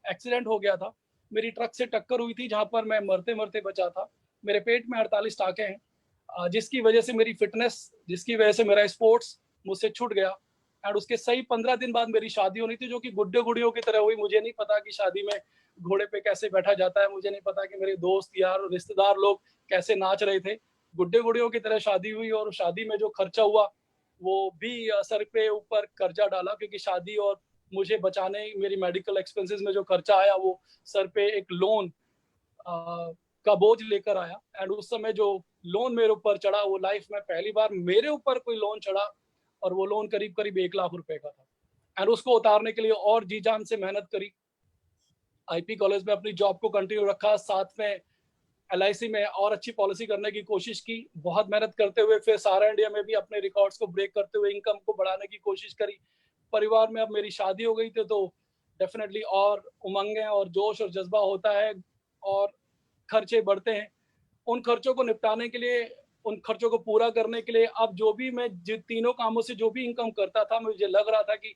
एक्सीडेंट हो गया था। मेरी ट्रक से टक्कर हुई थी, जहां पर मैं मरते मरते बचा था। मेरे पेट में 48 टाँके हैं, जिसकी वजह से मेरी फिटनेस, जिसकी वजह से मेरा स्पोर्ट्स मुझसे छूट गया। एंड उसके सही 15 दिन बाद मेरी शादी होनी थी, जो कि गुड्डे गुड़ियों की तरह हुई। मुझे नहीं पता कि शादी में घोड़े पे कैसे बैठा जाता है, मुझे नहीं पता कि मेरे दोस्त यार रिश्तेदार लोग कैसे नाच रहे थे। गुड्डे गुड़ियों की तरह शादी हुई, और शादी में जो खर्चा हुआ वो भी सर पे ऊपर कर्जा डाला, क्योंकि शादी और मुझे बचाने मेरी मेडिकल एक्सपेंसेस में जो खर्चा आया वो सर पे एक लोन का बोझ लेकर आया। एंड उस समय जो लोन मेरे ऊपर चढ़ा, वो लाइफ में पहली बार मेरे ऊपर कोई लोन चढ़ा, और वो लोन करीब करीब 1 लाख रुपए का था। एंड उसको उतारने के लिए और जी जान से मेहनत करी। आईपी कॉलेज में अपनी जॉब को कंटिन्यू रखा, साथ में एलआईसी में और अच्छी पॉलिसी करने की कोशिश की। बहुत मेहनत करते हुए फिर सारा इंडिया में भी अपने रिकॉर्ड्स को ब्रेक करते हुए इनकम को बढ़ाने की कोशिश करी। परिवार में अब मेरी शादी हो गई थी, तो डेफिनेटली और उमंगें और जोश और जज्बा होता है, और खर्चे बढ़ते हैं। उन खर्चों को निपटाने के लिए, उन खर्चों को पूरा करने के लिए, अब जो भी मैं तीनों कामों से जो भी इनकम करता था, मुझे लग रहा था कि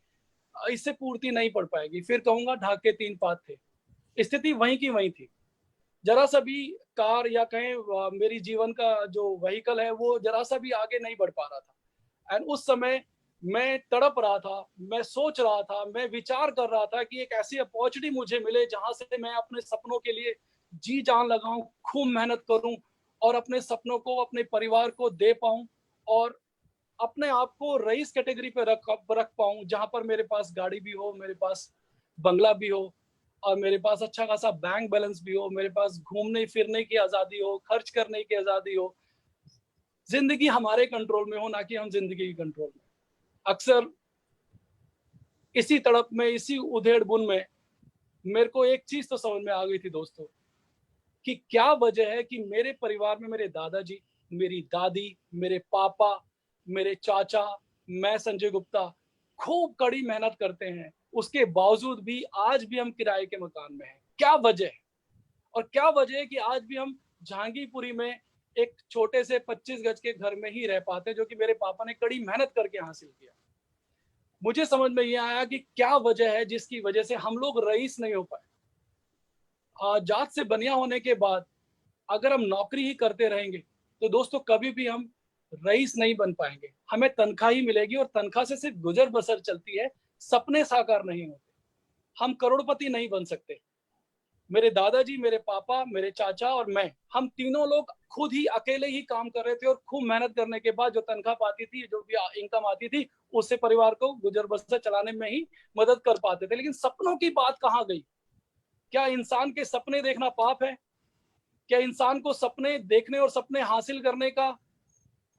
इससे पूर्ति नहीं पड़ पाएगी। फिर कहूंगा ढाक के 3 पात थे। स्थिति वहीं की वहीं थी। जरा सा भी कार या कहें मेरी जीवन का जो व्हीकल है वो जरा सा भी आगे नहीं बढ़ पा रहा था। एंड उस समय मैं तड़प रहा था, मैं सोच रहा था, मैं विचार कर रहा था कि एक ऐसी अपॉर्चुनिटी मुझे मिले जहां से मैं अपने सपनों के लिए जी जान लगाऊं, खूब मेहनत करूं, और अपने सपनों को, अपने परिवार को दे पाऊं, और अपने आप को रईस कैटेगरी पे रख पाऊं, जहां पर मेरे पास गाड़ी भी हो, मेरे पास बंगला भी हो, और मेरे पास अच्छा खासा बैंक बैलेंस भी हो, मेरे पास घूमने फिरने की आजादी हो, खर्च करने की आजादी हो। जिंदगी हमारे कंट्रोल में हो, ना कि हम जिंदगी के कंट्रोल में। अक्सर इसी तड़प में, इसी उधेड़ बुन में मेरे को एक चीज तो समझ में आ गई थी दोस्तों, कि क्या वजह है कि मेरे परिवार में मेरे दादाजी, मेरी दादी, मेरे पापा, मेरे चाचा, मैं संजय गुप्ता खूब कड़ी मेहनत करते हैं, उसके बावजूद भी आज भी हम किराए के मकान में हैं। क्या वजह है? और क्या वजह है कि आज भी हम जहांगीरपुरी में एक छोटे से 25 गज के घर में ही रह पाते हैं, जो कि मेरे पापा ने कड़ी मेहनत करके हासिल किया। मुझे समझ में ये आया कि क्या वजह है जिसकी वजह से हम लोग रईस नहीं हो पाए। जात से बनिया होने के बाद अगर हम नौकरी ही करते रहेंगे तो दोस्तों कभी भी हम रईस नहीं बन पाएंगे। हमें तनख्वाह ही मिलेगी, और तनख्वाह से सिर्फ गुजर बसर चलती है, सपने साकार नहीं होते। हम करोड़पति नहीं बन सकते। मेरे दादाजी, मेरे पापा, मेरे चाचा और मैं, हम तीनों लोग खुद ही अकेले ही काम कर रहे थे, और खूब मेहनत करने के बाद जो तनख्वाह पाती थी, जो भी इनकम आती थी, उससे परिवार को गुजर बसर चलाने में ही मदद कर पाते थे। लेकिन सपनों की बात कहाँ गई? क्या इंसान के सपने देखना पाप है? क्या इंसान को सपने देखने और सपने हासिल करने का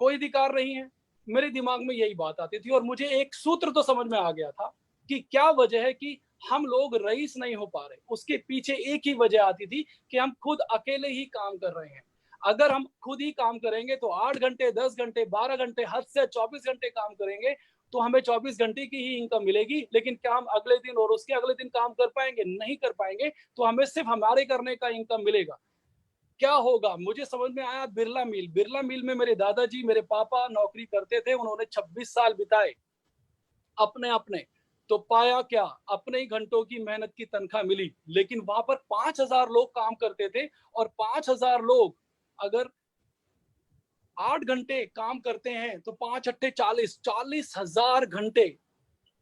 कोई अधिकार नहीं है? मेरे दिमाग में यही बात आती थी, और मुझे एक सूत्र तो समझ में आ गया था कि क्या वजह है कि हम लोग रईस नहीं हो पा रहे। उसके पीछे एक ही वजह आती थी कि हम खुद अकेले ही काम कर रहे हैं। अगर हम खुद ही काम करेंगे तो 8 घंटे, 10 घंटे, 12 घंटे, हद से 24 घंटे काम करेंगे तो हमें 24 घंटे की ही इनकम मिलेगी। लेकिन क्या हम अगले दिन और उसके अगले दिन काम कर पाएंगे? नहीं कर पाएंगे। तो हमें सिर्फ हमारे करने का इनकम मिलेगा। क्या होगा? मुझे समझ में आया बिरला मिल। बिरला मिल में मेरे दादाजी, मेरे पापा नौकरी करते थे। उन्होंने 26 साल बिताए अपने अपने। तो पाया क्या? अपने ही घंटों की मेहनत की तनख्वाह मिली, लेकिन वहां पर 5,000 लोग काम करते थे, और 5,000 लोग अगर 8 घंटे काम करते हैं तो 5 अट्ठे 40, 40,000 घंटे,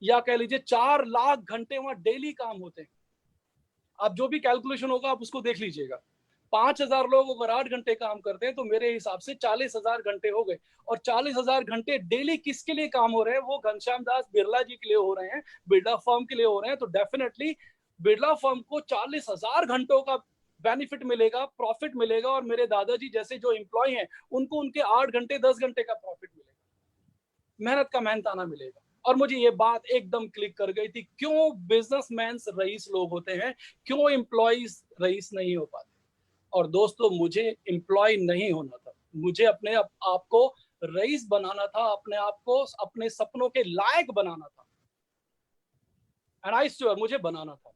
या कह लीजिए 4 लाख घंटे वहां डेली काम होते हैं। आप जो भी कैलकुलेशन होगा आप उसको देख लीजिएगा। 5,000 लोग अगर 8 घंटे काम करते हैं तो मेरे हिसाब से 40,000 घंटे हो गए। और 40,000 घंटे डेली किसके लिए काम हो रहे हैं? वो घनश्याम दास बिरला जी के लिए हो रहे हैं, बिरला फर्म के लिए हो रहे हैं। तो डेफिनेटली बिरला फर्म को 40,000 घंटों का बेनिफिट मिलेगा, प्रॉफिट मिलेगा, और मेरे दादाजी जैसे जो एम्प्लॉय हैं उनको उनके 8 घंटे 10 घंटे का प्रॉफिट मिलेगा, मेहनत का मेहनताना मिलेगा। और मुझे ये बात एकदम क्लिक कर गई थी, क्यों बिजनेसमैन रईस लोग होते हैं, क्यों एम्प्लॉइज रईस नहीं हो पाते। और दोस्तों मुझे एम्प्लॉय नहीं होना था, मुझे अपने आप को रईस बनाना था, अपने आप को अपने सपनों के लायक बनाना था। एंड आई श्योर मुझे बनाना था।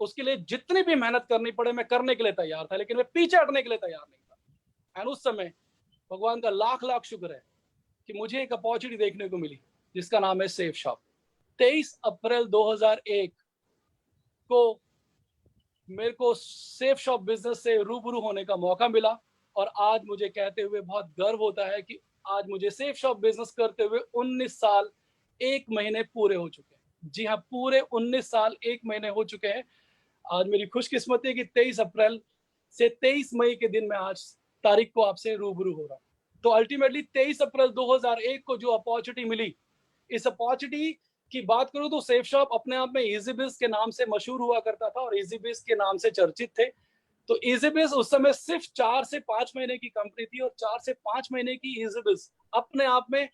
उसके लिए जितनी भी मेहनत करनी पड़े मैं करने के लिए तैयार था, लेकिन मैं पीछे हटने के लिए तैयार नहीं था। एंड उस समय भगवान का लाख लाख शुक्र है कि मुझे एक अपॉर्चुनिटी देखने को मिली, जिसका नाम है सेफ शॉप। 23 अप्रैल 2001 को मेरे को सेफ शॉप बिजनेस से रूबरू होने का मौका मिला, और आज मुझे कहते हुए बहुत गर्व होता है कि आज मुझे सेफ शॉप बिजनेस करते हुए 19 साल 1 महीने पूरे हो चुके हैं। जी हाँ, पूरे 19 साल 1 महीने हो चुके हैं। आज मेरी खुशकिस्मती है कि 23 अप्रैल से 23 मई के दिन मैं आज तारीख को आपसे रूबरू हो रहा हूँ। तो अल्टीमेटली 23 अप्रैल 2001 को जो अपॉर्चुनिटी मिली, इस अपॉर्चुनिटी की बात करूँ तो सेफ शॉप अपने आप में इजीबिज के नाम से मशहूर हुआ करता था और इजीबिज के नाम से चर्चित थे। तो इजीबिज उस समय सिर्फ 4 से 5 महीने की कंपनी थी और 4 से 5 महीने की इजीबिज अपने आप में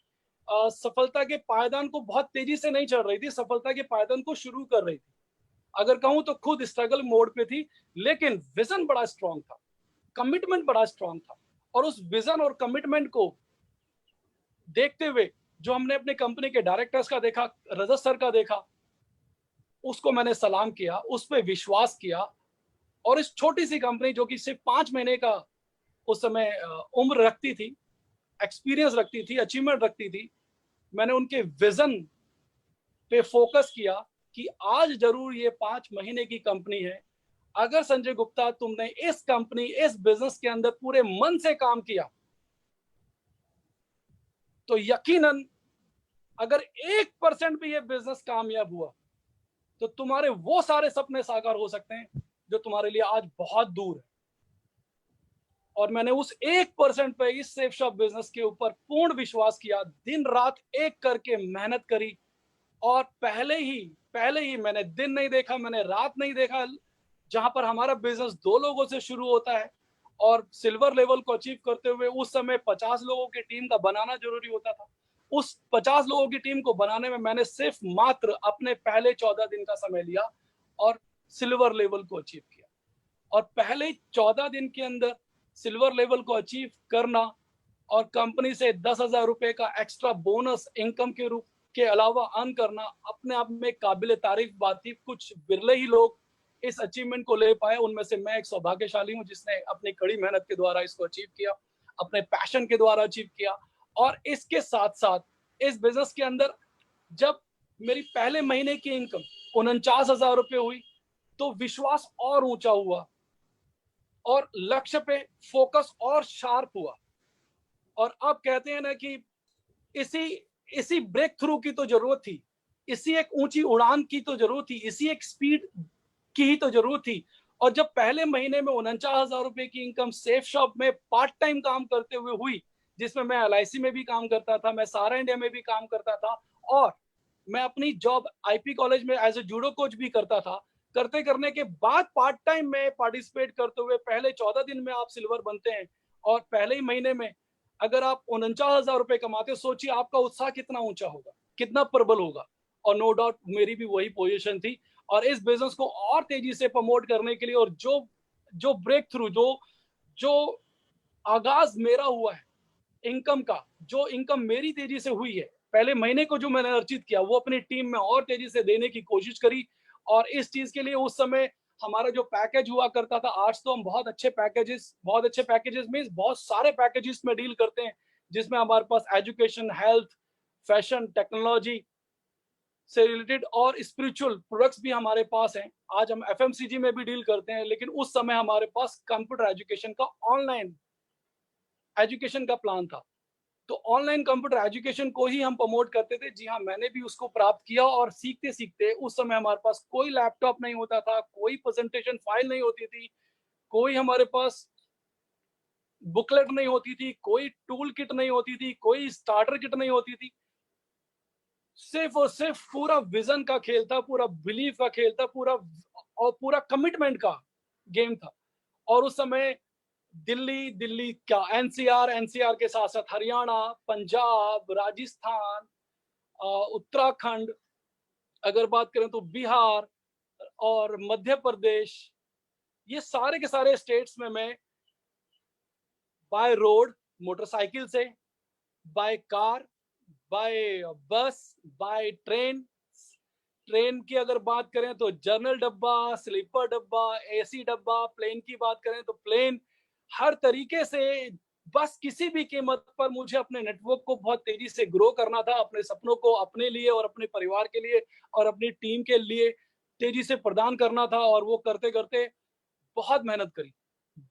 सफलता के पायदान को बहुत तेजी से नहीं चढ़ रही थी, सफलता के पायदान को शुरू कर रही थी। अगर कहूं तो खुद स्ट्रगल मोड पे थी, लेकिन विजन बड़ा स्ट्रांग था, कमिटमेंट बड़ा स्ट्रांग था। और उस विजन और कमिटमेंट को देखते हुए जो हमने अपने कंपनी के डायरेक्टर्स का देखा, रजत सर का देखा, उसको मैंने सलाम किया, उस पर विश्वास किया। और इस छोटी सी कंपनी जो कि सिर्फ 5 महीने का उस समय उम्र रखती थी, एक्सपीरियंस रखती थी, अचीवमेंट रखती थी, मैंने उनके विजन पे फोकस किया कि आज जरूर ये 5 महीने की कंपनी है। अगर संजय गुप्ता तुमने इस कंपनी, इस बिजनेस के अंदर पूरे मन से काम किया, तो यकीनन अगर 1% भी ये बिजनेस कामयाब हुआ, तो तुम्हारे वो सारे सपने साकार हो सकते हैं जो तुम्हारे लिए आज बहुत दूर है। और मैंने उस 1% पे इस सेफ शॉप बिजनेस के ऊपर पूर्ण विश्वास किया, दिन रात एक करके मेहनत करी। और पहले ही मैंने दिन नहीं देखा, मैंने रात नहीं देखा। जहां पर हमारा बिजनेस 2 लोगों से शुरू होता है और सिल्वर लेवल को अचीव करते हुए उस समय 50 लोगों की टीम का बनाना जरूरी होता था। उस 50 लोगों की टीम को बनाने में मैंने सिर्फ मात्र अपने पहले 14 दिन का समय लिया और सिल्वर लेवल को अचीव किया। और पहले 14 दिन के अंदर सिल्वर लेवल को अचीव करना और कंपनी से 10,000 रुपए का एक्स्ट्रा बोनस इनकम के रूप के अलावा अर्न करना अपने आप में काबिल तारीफ बात थी। कुछ बिरले ही लोग इस अचीवमेंट को ले पाए, उनमें से मैं एक सौभाग्यशाली हूं जिसने अपनी कड़ी मेहनत के द्वारा इसको अचीव किया, अपने पैशन के द्वारा अचीव किया। और इसके साथ साथ इस बिजनेस के अंदर जब मेरी पहले महीने की इनकम 49,000 रुपये हुई, तो विश्वास और ऊंचा हुआ और लक्ष्य पे फोकस और शार्प हुआ। और अब कहते हैं ना कि इसी इसी ब्रेक थ्रू की तो जरूरत थी, इसी एक ऊंची उड़ान की तो जरूरत थी, इसी एक स्पीड की ही तो जरूरत थी। और जब पहले महीने में 49,000 रुपए की इनकम सेफ शॉप में पार्ट टाइम काम करते हुए हुई, जिसमें मैं LIC में भी काम करता था, मैं सारा इंडिया में भी काम करता था और मैं अपनी जॉब IP कॉलेज में एज ए जूडो कोच भी करता था, करते करने के बाद पार्ट टाइम में पार्टिसिपेट करते हुए पहले 14 दिन में आप सिल्वर बनते हैं और पहले ही महीने में अगर आप 49,000 रुपए कमाते हो, सोचिए आपका उत्साह कितना ऊंचा होगा, कितना प्रबल होगा। और नो डाउट मेरी भी वही पोजीशन थी। और इस बिजनेस को और तेजी से प्रमोट करने के लिए और जो जो ब्रेक थ्रू जो जो आगाज मेरा हुआ है इनकम का, जो इनकम मेरी तेजी से हुई है, पहले महीने को जो मैंने अर्जित किया वो अपनी टीम में और तेजी से देने की कोशिश करी। और इस चीज के लिए उस समय हमारा जो पैकेज हुआ करता था, आज तो हम बहुत अच्छे पैकेजेस में बहुत सारे पैकेजेस में डील करते हैं, जिसमें हमारे पास एजुकेशन, हेल्थ, फैशन, टेक्नोलॉजी से रिलेटेड और स्पिरिचुअल प्रोडक्ट्स भी हमारे पास हैं। आज हम FMCG में भी डील करते हैं, लेकिन उस समय हमारे पास कंप्यूटर एजुकेशन का, ऑनलाइन एजुकेशन का प्लान था। तो ऑनलाइन कंप्यूटर एजुकेशन को ही हम प्रमोट करते थे। जी हाँ, मैंने भी उसको प्राप्त किया और सीखते सीखते उस समय हमारे पास कोई लैपटॉप नहीं होता था, कोई प्रेजेंटेशन फाइल नहीं होती थी, कोई हमारे पास बुकलेट नहीं होती थी, कोई टूल किट नहीं होती थी, कोई स्टार्टर किट नहीं होती थी। सिर्फ और सिर्फ पूरा विजन का खेल था, पूरा बिलीफ का खेल था, पूरा कमिटमेंट का गेम था। और उस समय दिल्ली क्या, एनसीआर के साथ साथ हरियाणा, पंजाब, राजस्थान, उत्तराखंड, अगर बात करें तो बिहार और मध्य प्रदेश, ये सारे के सारे स्टेट्स में मैं बाय रोड मोटरसाइकिल से, बाय कार, बाय बस, बाय ट्रेन, ट्रेन की अगर बात करें तो जर्नल डब्बा, स्लीपर डब्बा, AC डब्बा, प्लेन की बात करें तो प्लेन, हर तरीके से बस किसी भी कीमत पर मुझे अपने नेटवर्क को बहुत तेजी से ग्रो करना था, अपने सपनों को अपने लिए और अपने परिवार के लिए और अपनी टीम के लिए तेजी से प्रदान करना था। और वो करते करते बहुत मेहनत करी,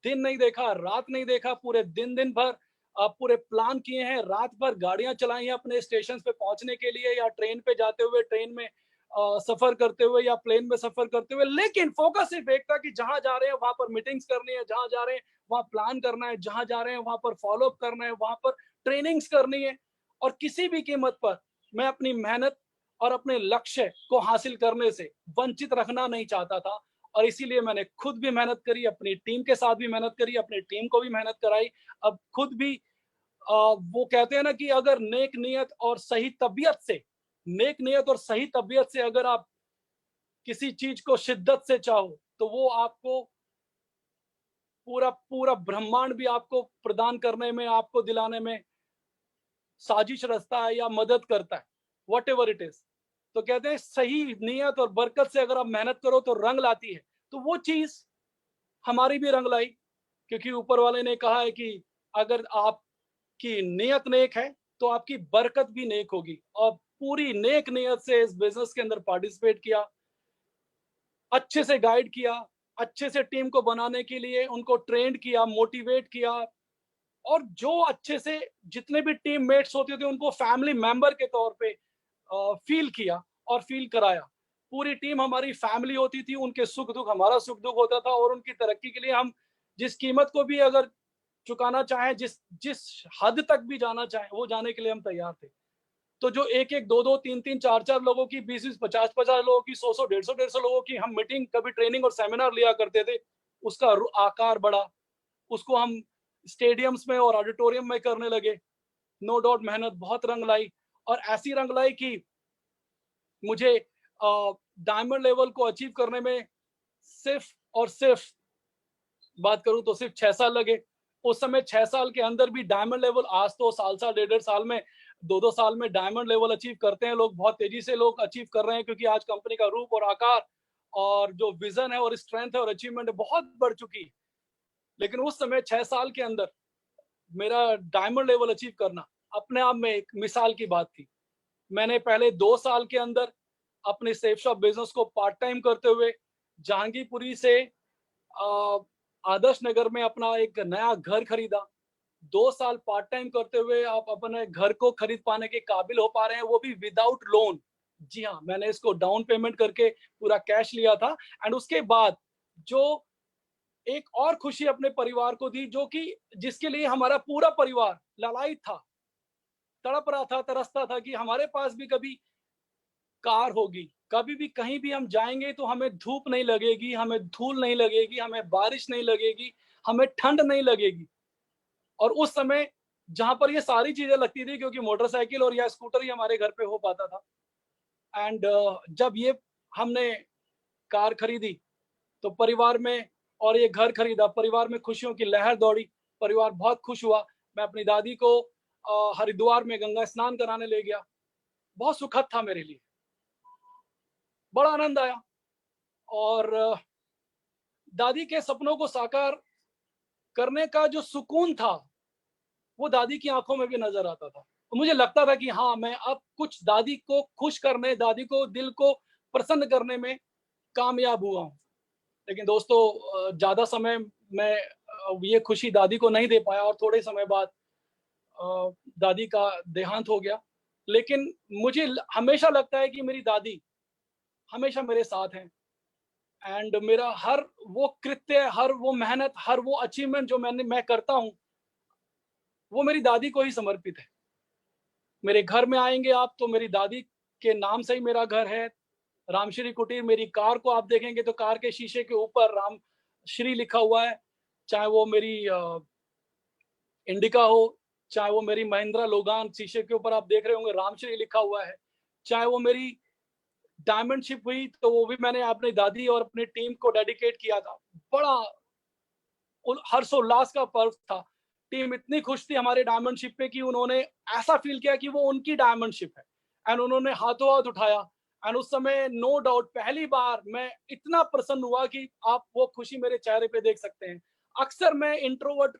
दिन नहीं देखा, रात नहीं देखा, पूरे दिन दिन भर पूरे प्लान किए हैं, रात भर गाड़ियां चलाई हैं अपने स्टेशन पे पहुंचने के लिए, या ट्रेन पे जाते हुए, ट्रेन में सफर करते हुए, या प्लेन में सफर करते हुए, लेकिन फोकस सिर्फ एक था कि जहां जा रहे हैं वहां पर मीटिंग्स करनी है, जहां जा रहे हैं वहां प्लान करना है, जहां जा रहे हैं वहां पर फॉलो अप करना है, वहां पर ट्रेनिंग्स करनी है, और किसी भी कीमत पर मैं अपनी मेहनत और अपने लक्ष्य को हासिल करने से वंचित रखना नहीं चाहता था। और इसीलिए मैंने खुद भी मेहनत करी, अपनी टीम के साथ भी मेहनत करी, अपनी टीम को भी मेहनत कराई। अब खुद भी वो कहते हैं ना कि अगर नेक नियत और सही तबीयत से अगर आप किसी चीज को शिद्दत से चाहो, तो वो आपको पूरा पूरा ब्रह्मांड भी आपको प्रदान करने में, आपको दिलाने में साजिश रचता है या मदद करता है, वट एवर इट इज। तो कहते हैं सही नियत और बरकत से अगर आप मेहनत करो तो रंग लाती है। तो वो चीज हमारी भी रंग लाई, क्योंकि ऊपर वाले ने कहा है कि अगर आपकी नियत नेक है तो आपकी बरकत भी नेक होगी। और पूरी नेक नियत से इस बिजनेस के अंदर पार्टिसिपेट किया, अच्छे से गाइड किया, अच्छे से टीम को बनाने के लिए उनको ट्रेंड किया, मोटिवेट किया, और जो अच्छे से जितने भी टीम मेट्स होते थे उनको फैमिली मेंबर के तौर पे फील किया और फील कराया। पूरी टीम हमारी फैमिली होती थी, उनके सुख दुख हमारा सुख दुख होता था, और उनकी तरक्की के लिए हम जिस कीमत को भी अगर चुकाना चाहें, जिस जिस हद तक भी जाना चाहें, वो जाने के लिए हम तैयार थे। तो जो एक एक, दो दो, तीन तीन, चार चार लोगों की, 20-20, 50-50 लोगों की, 100-100, 150-150 लोगों की हम मीटिंग, कभी ट्रेनिंग और सेमिनार लिया करते थे, उसका आकार बढ़ा, उसको हम स्टेडियम्स में और ऑडिटोरियम में करने लगे। नो डाउट मेहनत बहुत रंग लाई, और ऐसी रंग लाई कि मुझे डायमंड लेवल को अचीव करने में सिर्फ और सिर्फ बात करूं तो सिर्फ 6 साल लगे। उस समय 6 साल के अंदर भी डायमंड लेवल, आज तो साल 1.5 साल में, 2-2 साल में डायमंड लेवल अचीव करते हैं लोग, बहुत तेजी से लोग अचीव कर रहे हैं, क्योंकि आज कंपनी का रूप और आकार और जो विजन है और स्ट्रेंथ है और अचीवमेंट है बहुत बढ़ चुकी है। लेकिन उस समय 6 साल के अंदर मेरा डायमंड लेवल अचीव करना अपने आप में एक मिसाल की बात थी। मैंने पहले 2 साल के अंदर अपने सेफ शॉप बिजनेस को पार्ट टाइम करते हुए जहांगीरपुरी से आदर्श नगर में अपना एक नया घर खरीदा। 2 साल पार्ट टाइम करते हुए आप अपने घर को खरीद पाने के काबिल हो पा रहे हैं, वो भी विदाउट लोन। जी हाँ, मैंने इसको डाउन पेमेंट करके पूरा कैश लिया था। एंड उसके बाद जो एक और खुशी अपने परिवार को दी, जो कि जिसके लिए हमारा पूरा परिवार लालायित था, तड़प रहा था, तरसता था कि हमारे पास भी कभी कार होगी, कभी भी कहीं भी हम जाएंगे तो हमें धूप नहीं लगेगी, हमें धूल नहीं लगेगी, हमें बारिश नहीं लगेगी, हमें ठंड नहीं लगेगी। और उस समय जहां पर ये सारी चीजें लगती थी, क्योंकि मोटरसाइकिल और या स्कूटर ही हमारे घर पे हो पाता था। एंड जब ये हमने कार खरीदी तो परिवार में, और ये घर खरीदा, परिवार में खुशियों की लहर दौड़ी, परिवार बहुत खुश हुआ। मैं अपनी दादी को हरिद्वार में गंगा स्नान कराने ले गया, बहुत सुखद था मेरे लिए, बड़ा आनंद आया। और दादी के सपनों को साकार करने का जो सुकून था, वो दादी की आंखों में भी नजर आता था। तो मुझे लगता था कि हाँ, मैं अब कुछ दादी को खुश करने, दादी को दिल को प्रसन्न करने में कामयाब हुआ हूँ। लेकिन दोस्तों, ज्यादा समय मैं ये खुशी दादी को नहीं दे पाया, और थोड़े समय बाद दादी का देहांत हो गया। लेकिन मुझे हमेशा लगता है कि मेरी दादी हमेशा मेरे साथ हैं। एंड मेरा हर वो कृत्य, हर वो मेहनत, हर वो अचीवमेंट जो मैं करता हूँ, वो मेरी दादी को ही समर्पित है। मेरे घर में आएंगे आप तो मेरी दादी के नाम से ही मेरा घर है, रामश्री कुटीर। मेरी कार को आप देखेंगे तो कार के शीशे के ऊपर राम श्री लिखा हुआ है। चाहे वो मेरी इंडिका हो, चाहे वो मेरी महिंद्रा लोगान, शीशे के ऊपर आप देख रहे होंगे रामश्री लिखा हुआ है। चाहे वो मेरी डायमंड शिप हुई तो वो भी मैंने अपनी दादी और अपनी टीम को डेडिकेट किया था। बड़ा हर्षोल्लास का पर्व था। टीम इतनी खुश थी हमारे डायमंड शिप पे कि उन्होंने ऐसा फील किया कि वो उनकी डायमंड शिप है, एंड उन्होंने हाथों हाथ उठाया। एंड उस समय नो डाउट पहली बार मैं इतना प्रसन्न हुआ कि आप वो खुशी मेरे चेहरे पे देख सकते हैं। अक्सर मैं इंट्रोवर्ट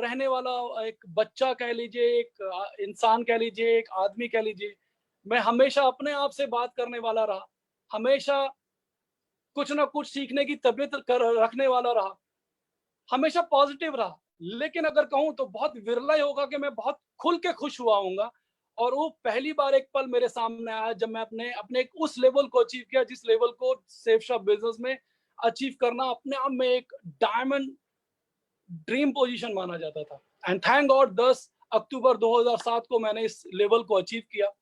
रहने वाला एक बच्चा कह लीजिए, एक इंसान कह लीजिए, एक आदमी कह लीजिए, मैं हमेशा अपने आप से बात करने वाला रहा, हमेशा कुछ ना कुछ सीखने की तबीयत रखने वाला रहा, हमेशा पॉजिटिव रहा। लेकिन अगर कहूँ तो बहुत विरला ही होगा कि मैं बहुत खुल के खुश हुआ हूँगा। और वो पहली बार एक पल मेरे सामने आया जब मैं अपने अपने एक उस लेवल को अचीव किया जिस लेवल को सेफ शॉप बिजनेस में अचीव करना अपने आप में एक डायमंड ड्रीम पोजीशन माना जाता था। एंड थैंक गॉड 10 अक्टूबर 2007 को मैंने इस लेवल को अचीव किया।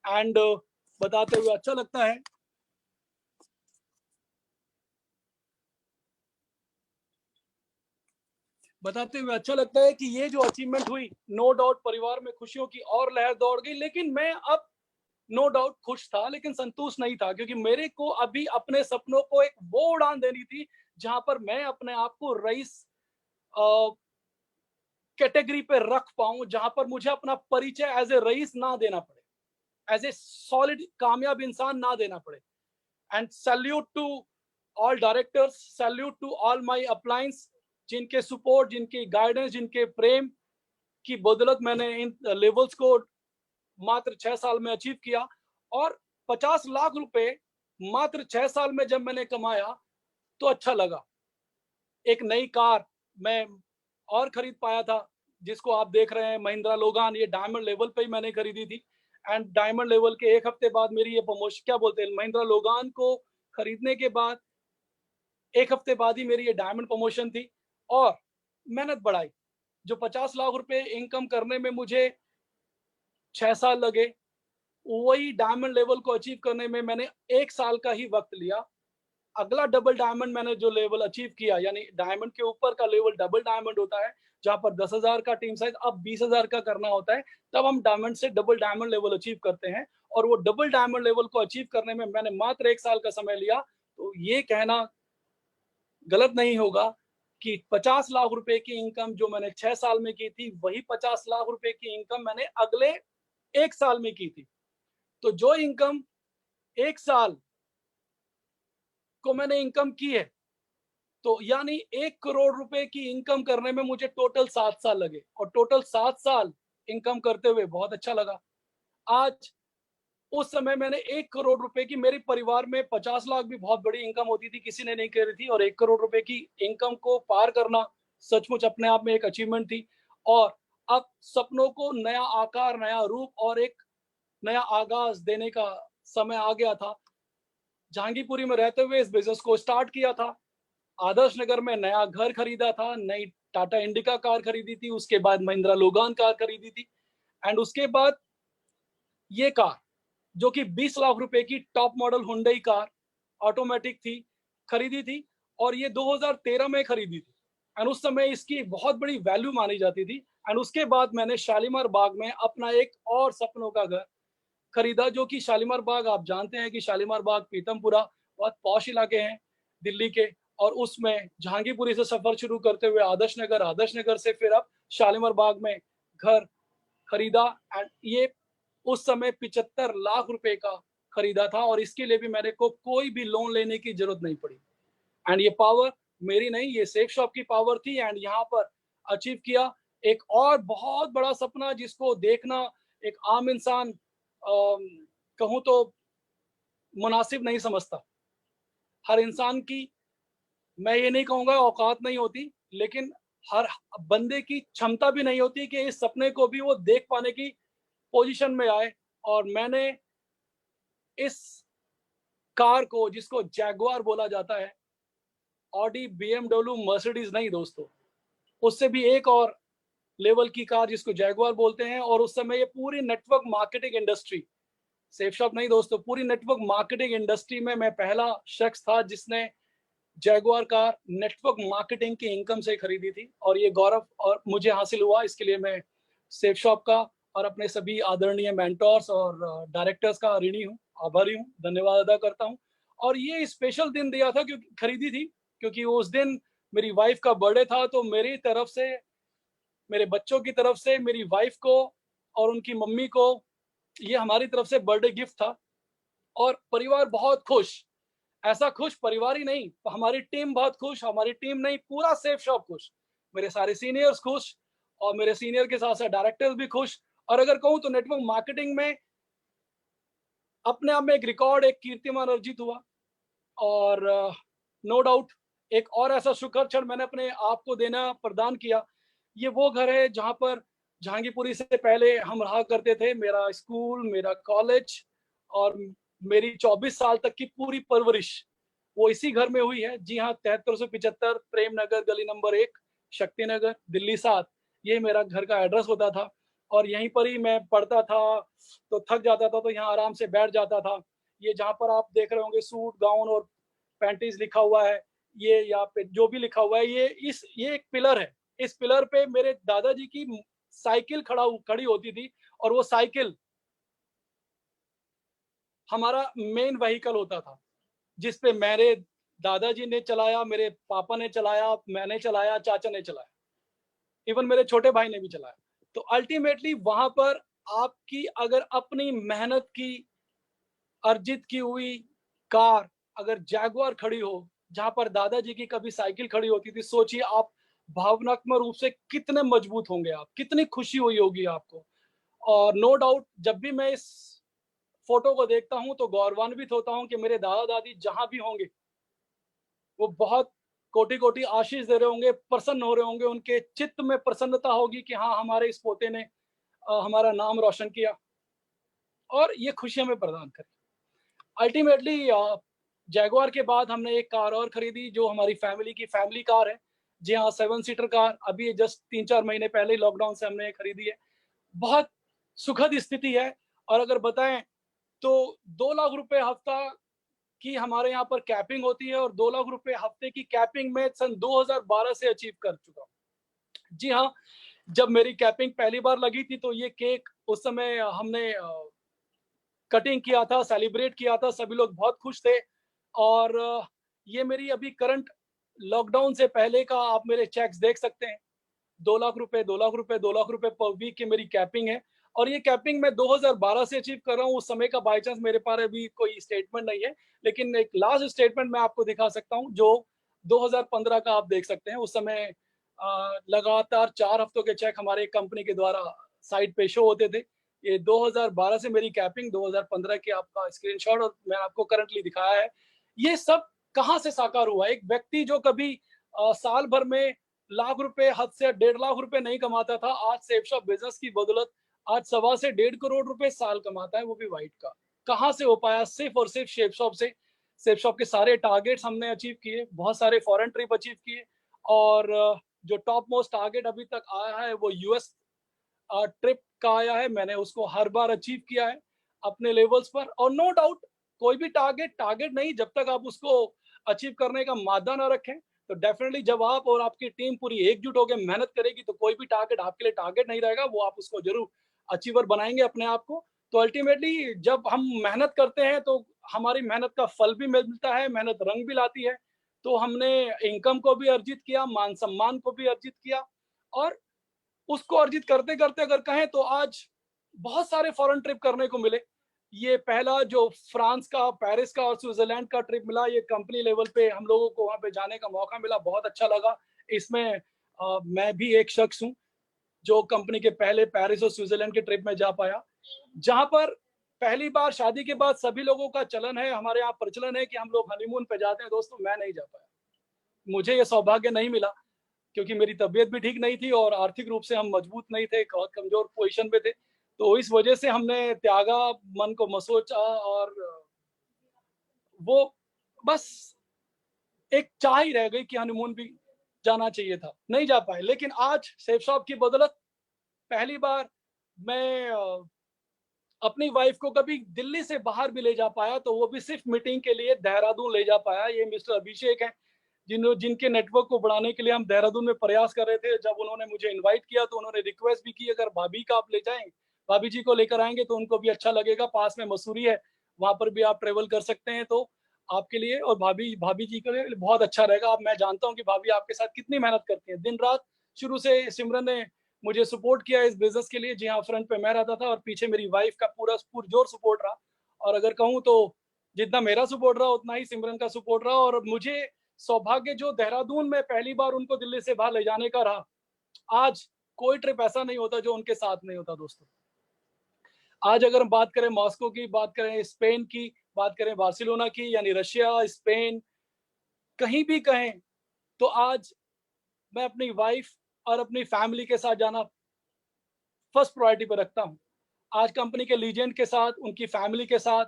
एंड बताते हुए अच्छा लगता है, बताते हुए अच्छा लगता है कि ये जो अचीवमेंट हुई, नो डाउट परिवार में खुशियों की और लहर दौड़ गई। लेकिन मैं अब नो डाउट खुश था लेकिन संतुष्ट नहीं था, क्योंकि मेरे को अभी अपने सपनों को एक वो उड़ान देनी थी जहां पर मैं अपने आप को रईस कैटेगरी पे रख पाऊं, जहां पर मुझे अपना परिचय एज ए रईस ना देना पड़े, एज ए सॉलिड कामयाब इंसान ना देना पड़े। And salute to all directors, salute to all my appliances, जिनके सपोर्ट, जिनकी गाइडेंस, जिनके प्रेम की बदौलत मैंने इन लेवल्स को मात्र 6 साल में अचीव किया। और 50 लाख रुपए मात्र 6 साल में जब मैंने कमाया तो अच्छा लगा। एक नई कार मैं और खरीद पाया था, जिसको आप देख रहे हैं महिंद्रा लोगान, ये डायमंड लेवल पे ही मैंने खरीदी थी। एंड डायमंड लेवल के 1 हफ्ते बाद मेरी ये प्रमोशन, क्या बोलते हैं, महिंद्रा लोगान को खरीदने के बाद 1 हफ्ते बाद ही मेरी ये डायमंड प्रमोशन थी। और मेहनत बढ़ाई, जो 50 लाख रुपए इनकम करने में मुझे 6 साल लगे, वही डायमंड लेवल को अचीव करने में मैंने 1 साल का ही वक्त लिया। अगला डबल डायमंड मैंने जो लेवल अचीव किया, यानी डायमंड के ऊपर का लेवल डबल डायमंड होता है, जहां पर 10,000 का टीम साइज अब 20,000 का करना होता है, तब हम डायमंड से डबल डायमंड लेवल अचीव करते हैं। और वो डबल डायमंड लेवल को अचीव करने में मैंने मात्र 1 साल का समय लिया। तो ये कहना गलत नहीं होगा कि 50 लाख रुपए की इनकम जो मैंने 6 साल में की थी, वही 50 लाख रुपए की इनकम मैंने अगले 1 साल में की थी। तो जो इनकम 1 साल को मैंने इनकम की है, तो यानी 1 करोड़ रुपए की इनकम करने में मुझे टोटल 7 साल लगे, और टोटल 7 साल इनकम करते हुए बहुत अच्छा लगा। आज उस समय मैंने 1 करोड़ रुपए की, मेरे परिवार में 50 लाख भी बहुत बड़ी इनकम होती थी, किसी ने नहीं करी थी, और 1 करोड़ रुपए की इनकम को पार करना सचमुच अपने आप में एक अचीवमेंट थी। और अब सपनों को नया आकार, नया रूप और एक नया आगाज देने का समय आ गया था। जहांगीरपुरी में रहते हुए इस बिजनेस को स्टार्ट किया था। आदर्श नगर में नया घर खरीदा था, नई टाटा इंडिका कार खरीदी थी, उसके बाद महिंद्रा लोगान कार खरीदी थी। एंड उसके बाद ये कार, जो कि 20 लाख रुपए की top model Hyundai car automatic थी, खरीदी थी। और ये 2013 में खरीदी थी। एंड उस समय इसकी बहुत बड़ी वैल्यू मानी जाती थी। एंड उसके बाद मैंने शालीमार बाग में अपना एक और सपनों का घर खरीदा, जो कि शालीमार बाग, आप जानते हैं कि शालीमार बाग, पीतमपुरा बहुत पॉश इलाके हैं दिल्ली के। और उसमें जहांगीरपुरी से सफर शुरू करते हुए आदर्श नगर से फिर अब शालीमार बाग में घर खरीदा। एंड ये उस समय 75 लाख रुपए का खरीदा था, और इसके लिए भी मेरे को कोई भी लोन लेने की जरूरत नहीं पड़ी। एंड ये पावर मेरी नहीं, ये सेफ शॉप की पावर थी। एंड यहाँ पर अचीव किया एक और बहुत बड़ा सपना, जिसको देखना एक आम इंसान कहूँ तो मुनासिब नहीं समझता। हर इंसान की, मैं ये नहीं कहूँगा औकात नहीं होती, लेकिन हर बंदे की क्षमता भी नहीं होती कि इस सपने को भी वो देख पाने की पोजीशन में आए। और मैंने इस कार को, जिसको जैगुआर बोला जाता है, ऑडी, बीएमडब्ल्यू, मर्सिडीज नहीं दोस्तों, उससे भी एक और लेवल की कार जिसको जैगुआर बोलते हैं। और उस समय ये पूरी network marketing industry, safe shop नहीं दोस्तों, पूरी नेटवर्क मार्केटिंग इंडस्ट्री में मैं पहला शख्स था जिसने जैगुआर कार नेटवर्क मार्केटिंग की इनकम से खरीदी थी। और ये गौरव और मुझे हासिल हुआ, इसके लिए मैं सेफ शॉप का और अपने सभी आदरणीय मेंटोर्स और डायरेक्टर्स का ऋणी हूँ, आभारी हूँ, धन्यवाद अदा करता हूँ। और ये स्पेशल दिन दिया था, क्योंकि खरीदी थी, क्योंकि उस दिन मेरी वाइफ का बर्थडे था। तो मेरी तरफ से, मेरे बच्चों की तरफ से, मेरी वाइफ को और उनकी मम्मी को, ये हमारी तरफ से बर्थडे गिफ्ट था। और परिवार बहुत खुश, ऐसा खुश परिवार ही नहीं, हमारी टीम बहुत खुश, हमारी टीम नहीं, पूरा सेफ शॉप खुश, मेरे सारे सीनियर्स खुश, और मेरे सीनियर के साथ साथ डायरेक्टर्स भी खुश। और अगर कहूँ तो नेटवर्क मार्केटिंग में अपने आप में एक रिकॉर्ड, एक कीर्तिमान अर्जित हुआ। और नो डाउट एक और ऐसा सुखद क्षण मैंने अपने आप को देना प्रदान किया ये वो घर है जहाँ पर जहांगीरपुरी से पहले हम रहा करते थे। मेरा स्कूल, मेरा कॉलेज और मेरी 24 साल तक की पूरी परवरिश वो इसी घर में हुई है। जी हाँ, 7375 प्रेम नगर, गली नंबर 1, शक्ति नगर, दिल्ली 7, ये मेरा घर का एड्रेस होता था। और यहीं पर ही मैं पढ़ता था, तो थक जाता था तो यहाँ आराम से बैठ जाता था। ये जहाँ पर आप देख रहे होंगे सूट, गाउन और पैंटीज लिखा हुआ है, ये यहाँ पे जो भी लिखा हुआ है, ये एक पिलर है। इस पिलर पे मेरे दादाजी की साइकिल खड़ी होती थी, और वो साइकिल हमारा मेन व्हीकल होता था, जिस पे मेरे दादाजी ने चलाया, मेरे पापा ने चलाया, मैंने चलाया, चाचा ने चलाया, इवन मेरे छोटे भाई ने भी चलाया। तो अल्टीमेटली वहां पर आपकी अगर अपनी मेहनत की अर्जित की हुई कार अगर जैगुआर खड़ी हो, जहां पर दादाजी की कभी साइकिल खड़ी होती थी, सोचिए आप भावनात्मक रूप से कितने मजबूत होंगे आप, कितनी खुशी हुई होगी आपको। और नो डाउट जब भी मैं इस फोटो को देखता हूं तो गौरवान्वित होता हूं कि मेरे दादा दादी जहां भी होंगे वो बहुत कोटि कोटि आशीष दे रहे होंगे, प्रसन्न हो रहे होंगे, उनके चित्त में प्रसन्नता होगी कि हाँ, हमारे इस पोते ने हमारा नाम रोशन किया और ये खुशी हमें प्रदान करी। अल्टीमेटली जैगुआर के बाद हमने एक कार और खरीदी जो हमारी फैमिली की फैमिली कार है। जी हाँ, 7 सीटर कार अभी जस्ट 3-4 महीने पहले लॉकडाउन से हमने खरीदी है। बहुत सुखद स्थिति है। और अगर बताएं तो 2 लाख रुपए हफ्ता की हमारे यहाँ पर कैपिंग होती है, और 2 लाख रुपए हफ्ते की कैपिंग में सन 2012 से अचीव कर चुका हूँ। जी हाँ, जब मेरी कैपिंग पहली बार लगी थी तो ये केक उस समय हमने कटिंग किया था, सेलिब्रेट किया था, सभी लोग बहुत खुश थे। और ये मेरी अभी करंट लॉकडाउन से पहले का आप मेरे चेक्स देख सकते हैं। 2 लाख रुपए, 2 लाख रुपए, 2 लाख रुपए पर वीक की मेरी कैपिंग है। और ये कैपिंग मैं 2012 से अचीव कर रहा हूँ। उस समय का बाय चांस मेरे पास अभी कोई स्टेटमेंट नहीं है, लेकिन एक लास्ट स्टेटमेंट मैं आपको दिखा सकता हूँ जो 2015 का आप देख सकते हैं। उस समय लगातार 4 हफ्तों के चेक हमारे कंपनी के द्वारा साइट पे शो होते थे। ये 2012 से मेरी कैपिंग, 2015 की आपका स्क्रीनशॉट और मैं आपको करंटली दिखाया है। ये सब कहाँ से साकार हुआ? एक व्यक्ति जो कभी साल भर में लाख रुपए, हद से 1.5 लाख रुपए नहीं कमाता था, आज सेफ शॉप बिजनेस की बदौलत आज 1.25 से 1.5 करोड़ रुपए साल कमाता है, वो भी व्हाइट का। कहाँ से हो पाया? सिर्फ और सिर्फ शेप शॉप से। शेप शॉप के सारे टारगेट्स हमने अचीव किए, बहुत सारे फॉरेन ट्रिप अचीव किए। और जो टॉप मोस्ट टारगेट अभी तक आया है वो यूएस ट्रिप का आया है। मैंने उसको हर बार अचीव किया है अपने लेवल्स पर। और नो डाउट कोई भी टारगेट टारगेट नहीं, जब तक आप उसको अचीव करने का मादा ना रखें, तो डेफिनेटली जब आप और आपकी टीम पूरी एकजुट होकर मेहनत करेगी तो कोई भी टारगेट आपके लिए टारगेट नहीं रहेगा, वो आप उसको जरूर अचीवर बनाएंगे अपने आप को। तो अल्टीमेटली जब हम मेहनत करते हैं तो हमारी मेहनत का फल भी मिलता है, मेहनत रंग भी लाती है। तो हमने इनकम को भी अर्जित किया, मान सम्मान को भी अर्जित किया। और उसको अर्जित करते करते अगर कहें तो आज बहुत सारे फॉरेन ट्रिप करने को मिले। ये पहला जो फ्रांस का, पेरिस का और स्विट्जरलैंड का ट्रिप मिला, ये कंपनी लेवल पे हम लोगों को वहां पे जाने का मौका मिला, बहुत अच्छा लगा। इसमें मैं भी एक शख्स हूँ जो कंपनी के पहले पेरिस और स्विट्जरलैंड के ट्रिप में जा पाया, जहां पर पहली बार शादी के बाद सभी लोगों का चलन है, हमारे यहाँ प्रचलन है कि हम लोग हनीमून पे जाते हैं। दोस्तों मैं नहीं जा पाया, मुझे ये सौभाग्य नहीं मिला क्योंकि मेरी तबीयत भी ठीक नहीं थी और आर्थिक रूप से हम मजबूत नहीं थे, बहुत कमजोर पोजीशन पे थे। तो इस वजह से हमने त्यागा, मन को मसोचा। और वो बस एक चाह ही रह गई कि हनीमून भी जाना चाहिए था, नहीं जा पाए। लेकिन आज सेफ शॉप की बदौलत पहली बार मैं अपनी वाइफ को कभी दिल्ली से बाहर भी ले जा पाया, तो वो भी सिर्फ मीटिंग के लिए देहरादून ले जा पाया। ये मिस्टर अभिषेक हैं जिनके नेटवर्क को बढ़ाने के लिए हम देहरादून में प्रयास कर रहे थे। जब उन्होंने मुझे इनवाइट किया तो उन्होंने रिक्वेस्ट भी की, अगर भाभी का आप ले जाएं, भाभी जी को लेकर आएंगे तो उनको भी अच्छा लगेगा, पास में मसूरी है, वहां पर भी आप ट्रेवल कर सकते हैं, तो आपके लिए और भाभी भाभी जी के लिए बहुत अच्छा रहेगा। अब मैं जानता हूँ कि भाभी आपके साथ कितनी मेहनत करती है, दिन रात शुरू से सिमरन ने मुझे सपोर्ट किया इस बिजनेस के लिए। जी हाँ, फ्रंट पे मैं रहता था और पीछे मेरी वाइफ का पूरा पुरजोर सपोर्ट रहा। और अगर कहूँ तो जितना मेरा सपोर्ट रहा उतना ही सिमरन का सपोर्ट रहा। और मुझे सौभाग्य जो देहरादून में पहली बार उनको दिल्ली से बाहर ले जाने का रहा, आज कोई ट्रिप ऐसा नहीं होता जो उनके साथ नहीं होता। दोस्तों आज अगर हम बात करें मॉस्को की, बात करें स्पेन की, बात करें बार्सिलोना की, यानी रशिया, स्पेन, कहीं भी कहें, तो आज मैं अपनी वाइफ और अपनी फैमिली के साथ जाना फर्स्ट प्रायोरिटी पर रखता हूँ। आज कंपनी के लीजेंड के साथ, उनकी फैमिली के साथ,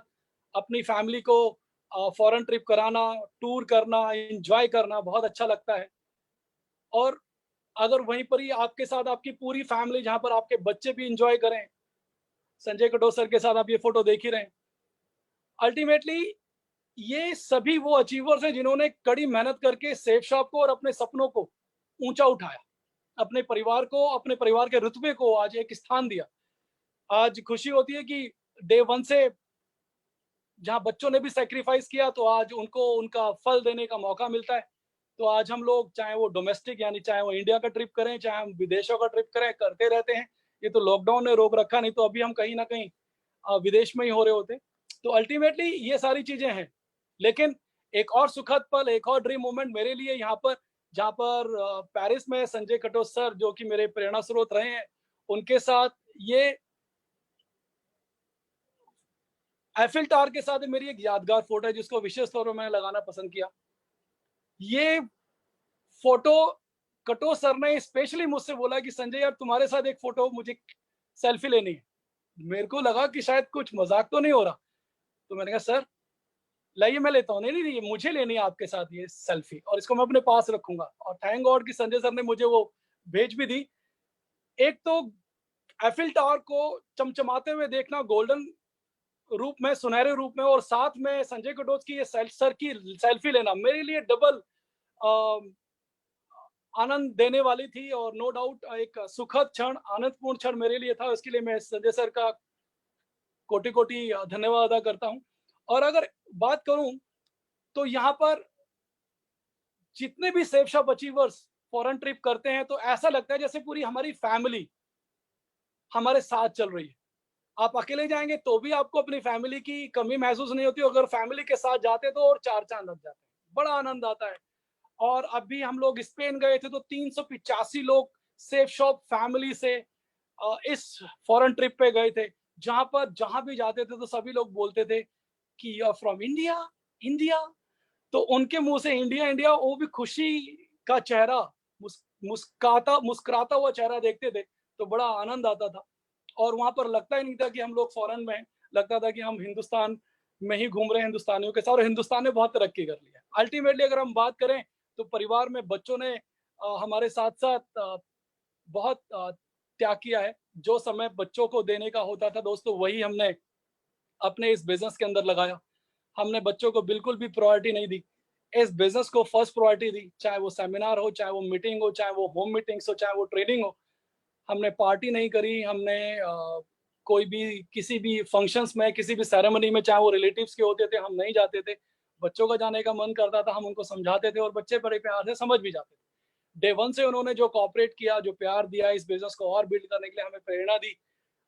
अपनी फैमिली को फॉरेन ट्रिप कराना, टूर करना, एन्जॉय करना बहुत अच्छा लगता है। और अगर वहीं पर ही आपके साथ आपकी पूरी फैमिली, जहाँ पर आपके बच्चे भी एन्जॉय करें, संजय कटोच सर के साथ आप ये फ़ोटो देख ही रहे हैं। अल्टीमेटली ये सभी वो अचीवर्स हैं जिन्होंने कड़ी मेहनत करके सेफ शॉप को और अपने सपनों को ऊँचा उठाया। अपने परिवार को, अपने परिवार के रुतबे को आज एक स्थान दिया। आज खुशी होती है कि डे 1 से जहाँ बच्चों ने भी सैक्रिफाइस किया, तो आज उनको उनका फल देने का मौका मिलता है। तो आज हम लोग, चाहे वो डोमेस्टिक यानी चाहे वो इंडिया का ट्रिप करें, चाहे हम विदेशों का ट्रिप करें, करते रहते हैं। ये तो लॉकडाउन ने रोक रखा, नहीं तो अभी हम कहीं न कहीं विदेश में ही हो रहे होते। तो अल्टीमेटली ये सारी चीज़ें हैं। लेकिन एक और सुखद पल, एक और ड्रीम मोमेंट मेरे लिए यहाँ पर, जहाँ पर पेरिस में संजय कटोच सर, जो कि मेरे प्रेरणा स्रोत रहे हैं, उनके साथ ये एफिल टावर के साथ मेरी एक यादगार फ़ोटो है, जिसको विशेष तौर पे मैंने लगाना पसंद किया। ये फ़ोटो कटोच सर ने स्पेशली मुझसे बोला कि संजय यार, तुम्हारे साथ एक फ़ोटो, मुझे सेल्फी लेनी है। मेरे को लगा कि शायद कुछ मज़ाक तो नहीं हो रहा। तो मैंने कहा सर लाइए मैं लेता हूँ। नहीं, नहीं, नहीं, मुझे लेनी है आपके साथ ये सेल्फी, और इसको मैं अपने पास रखूँगा। और थैंक गॉड कि संजय सर ने मुझे वो भेज भी दी। एक तो एफिल टावर को चमचमाते हुए देखना गोल्डन रूप में, सुनहरे रूप में, और साथ में संजय कटोच की ये सर की सेल्फी लेना मेरे लिए डबल आनंद देने वाली थी। और नो डाउट एक सुखद क्षण, आनंदपूर्ण क्षण मेरे लिए था। इसके लिए मैं संजय सर का कोटि-कोटि धन्यवाद अदा करता हूँ। और अगर बात करूँ, तो यहाँ पर जितने भी safe shop achievers foreign trip करते हैं, तो ऐसा लगता है जैसे पूरी हमारी फैमिली हमारे साथ चल रही है। आप अकेले जाएँगे तो भी आपको अपनी फैमिली की कमी महसूस नहीं होती, अगर फैमिली के साथ जाते तो और 4 चाँद लग जाते हैं। बड़ा आनंद आता है। और अभी हम लोग स्पेन गए थे, तो 385 लोग सेफ शॉप फैमिली से इस फॉरेन ट्रिप पे गए थे, जहाँ पर जहाँ भी जाते थे तो सभी लोग बोलते थे कि you are from India, India. तो उनके मुँह से इंडिया, इंडिया, वो भी खुशी का चेहरा, मुस्कुराता हुआ चेहरा देखते थे, तो बड़ा आनंद आता था। और वहाँ पर लगता ही नहीं था कि हम लोग फॉरेन में हैं, लगता था कि हम हिंदुस्तान में ही घूम रहे हैं हिंदुस्तानियों के साथ, और हिंदुस्तान ने बहुत तरक्की कर ली है। अल्टीमेटली अगर हम बात करें, तो परिवार में बच्चों ने हमारे साथ-साथ बहुत त्याग किया है। जो समय बच्चों को देने का होता था दोस्तों, वही हमने अपने इस बिज़नेस के अंदर लगाया। हमने बच्चों को बिल्कुल भी प्रायोरिटी नहीं दी। इस बिज़नेस को फर्स्ट प्रायोरिटी दी, चाहे वो सेमिनार हो, चाहे वो मीटिंग हो, चाहे वो होम मीटिंग्स हो, चाहे वो ट्रेनिंग हो। हमने पार्टी नहीं करी, हमने कोई भी किसी भी फंक्शंस में, किसी भी सेरेमनी में, चाहे वो रिलेटिव्स के होते थे, हम नहीं जाते थे। बच्चों का जाने का मन करता था, हम उनको समझाते थे, और बच्चे बड़े प्यार से समझ भी जाते थे। डे 1 से उन्होंने जो कोऑपरेट किया, जो प्यार दिया, इस बिज़नेस को और बिल्ड करने के लिए हमें प्रेरणा दी।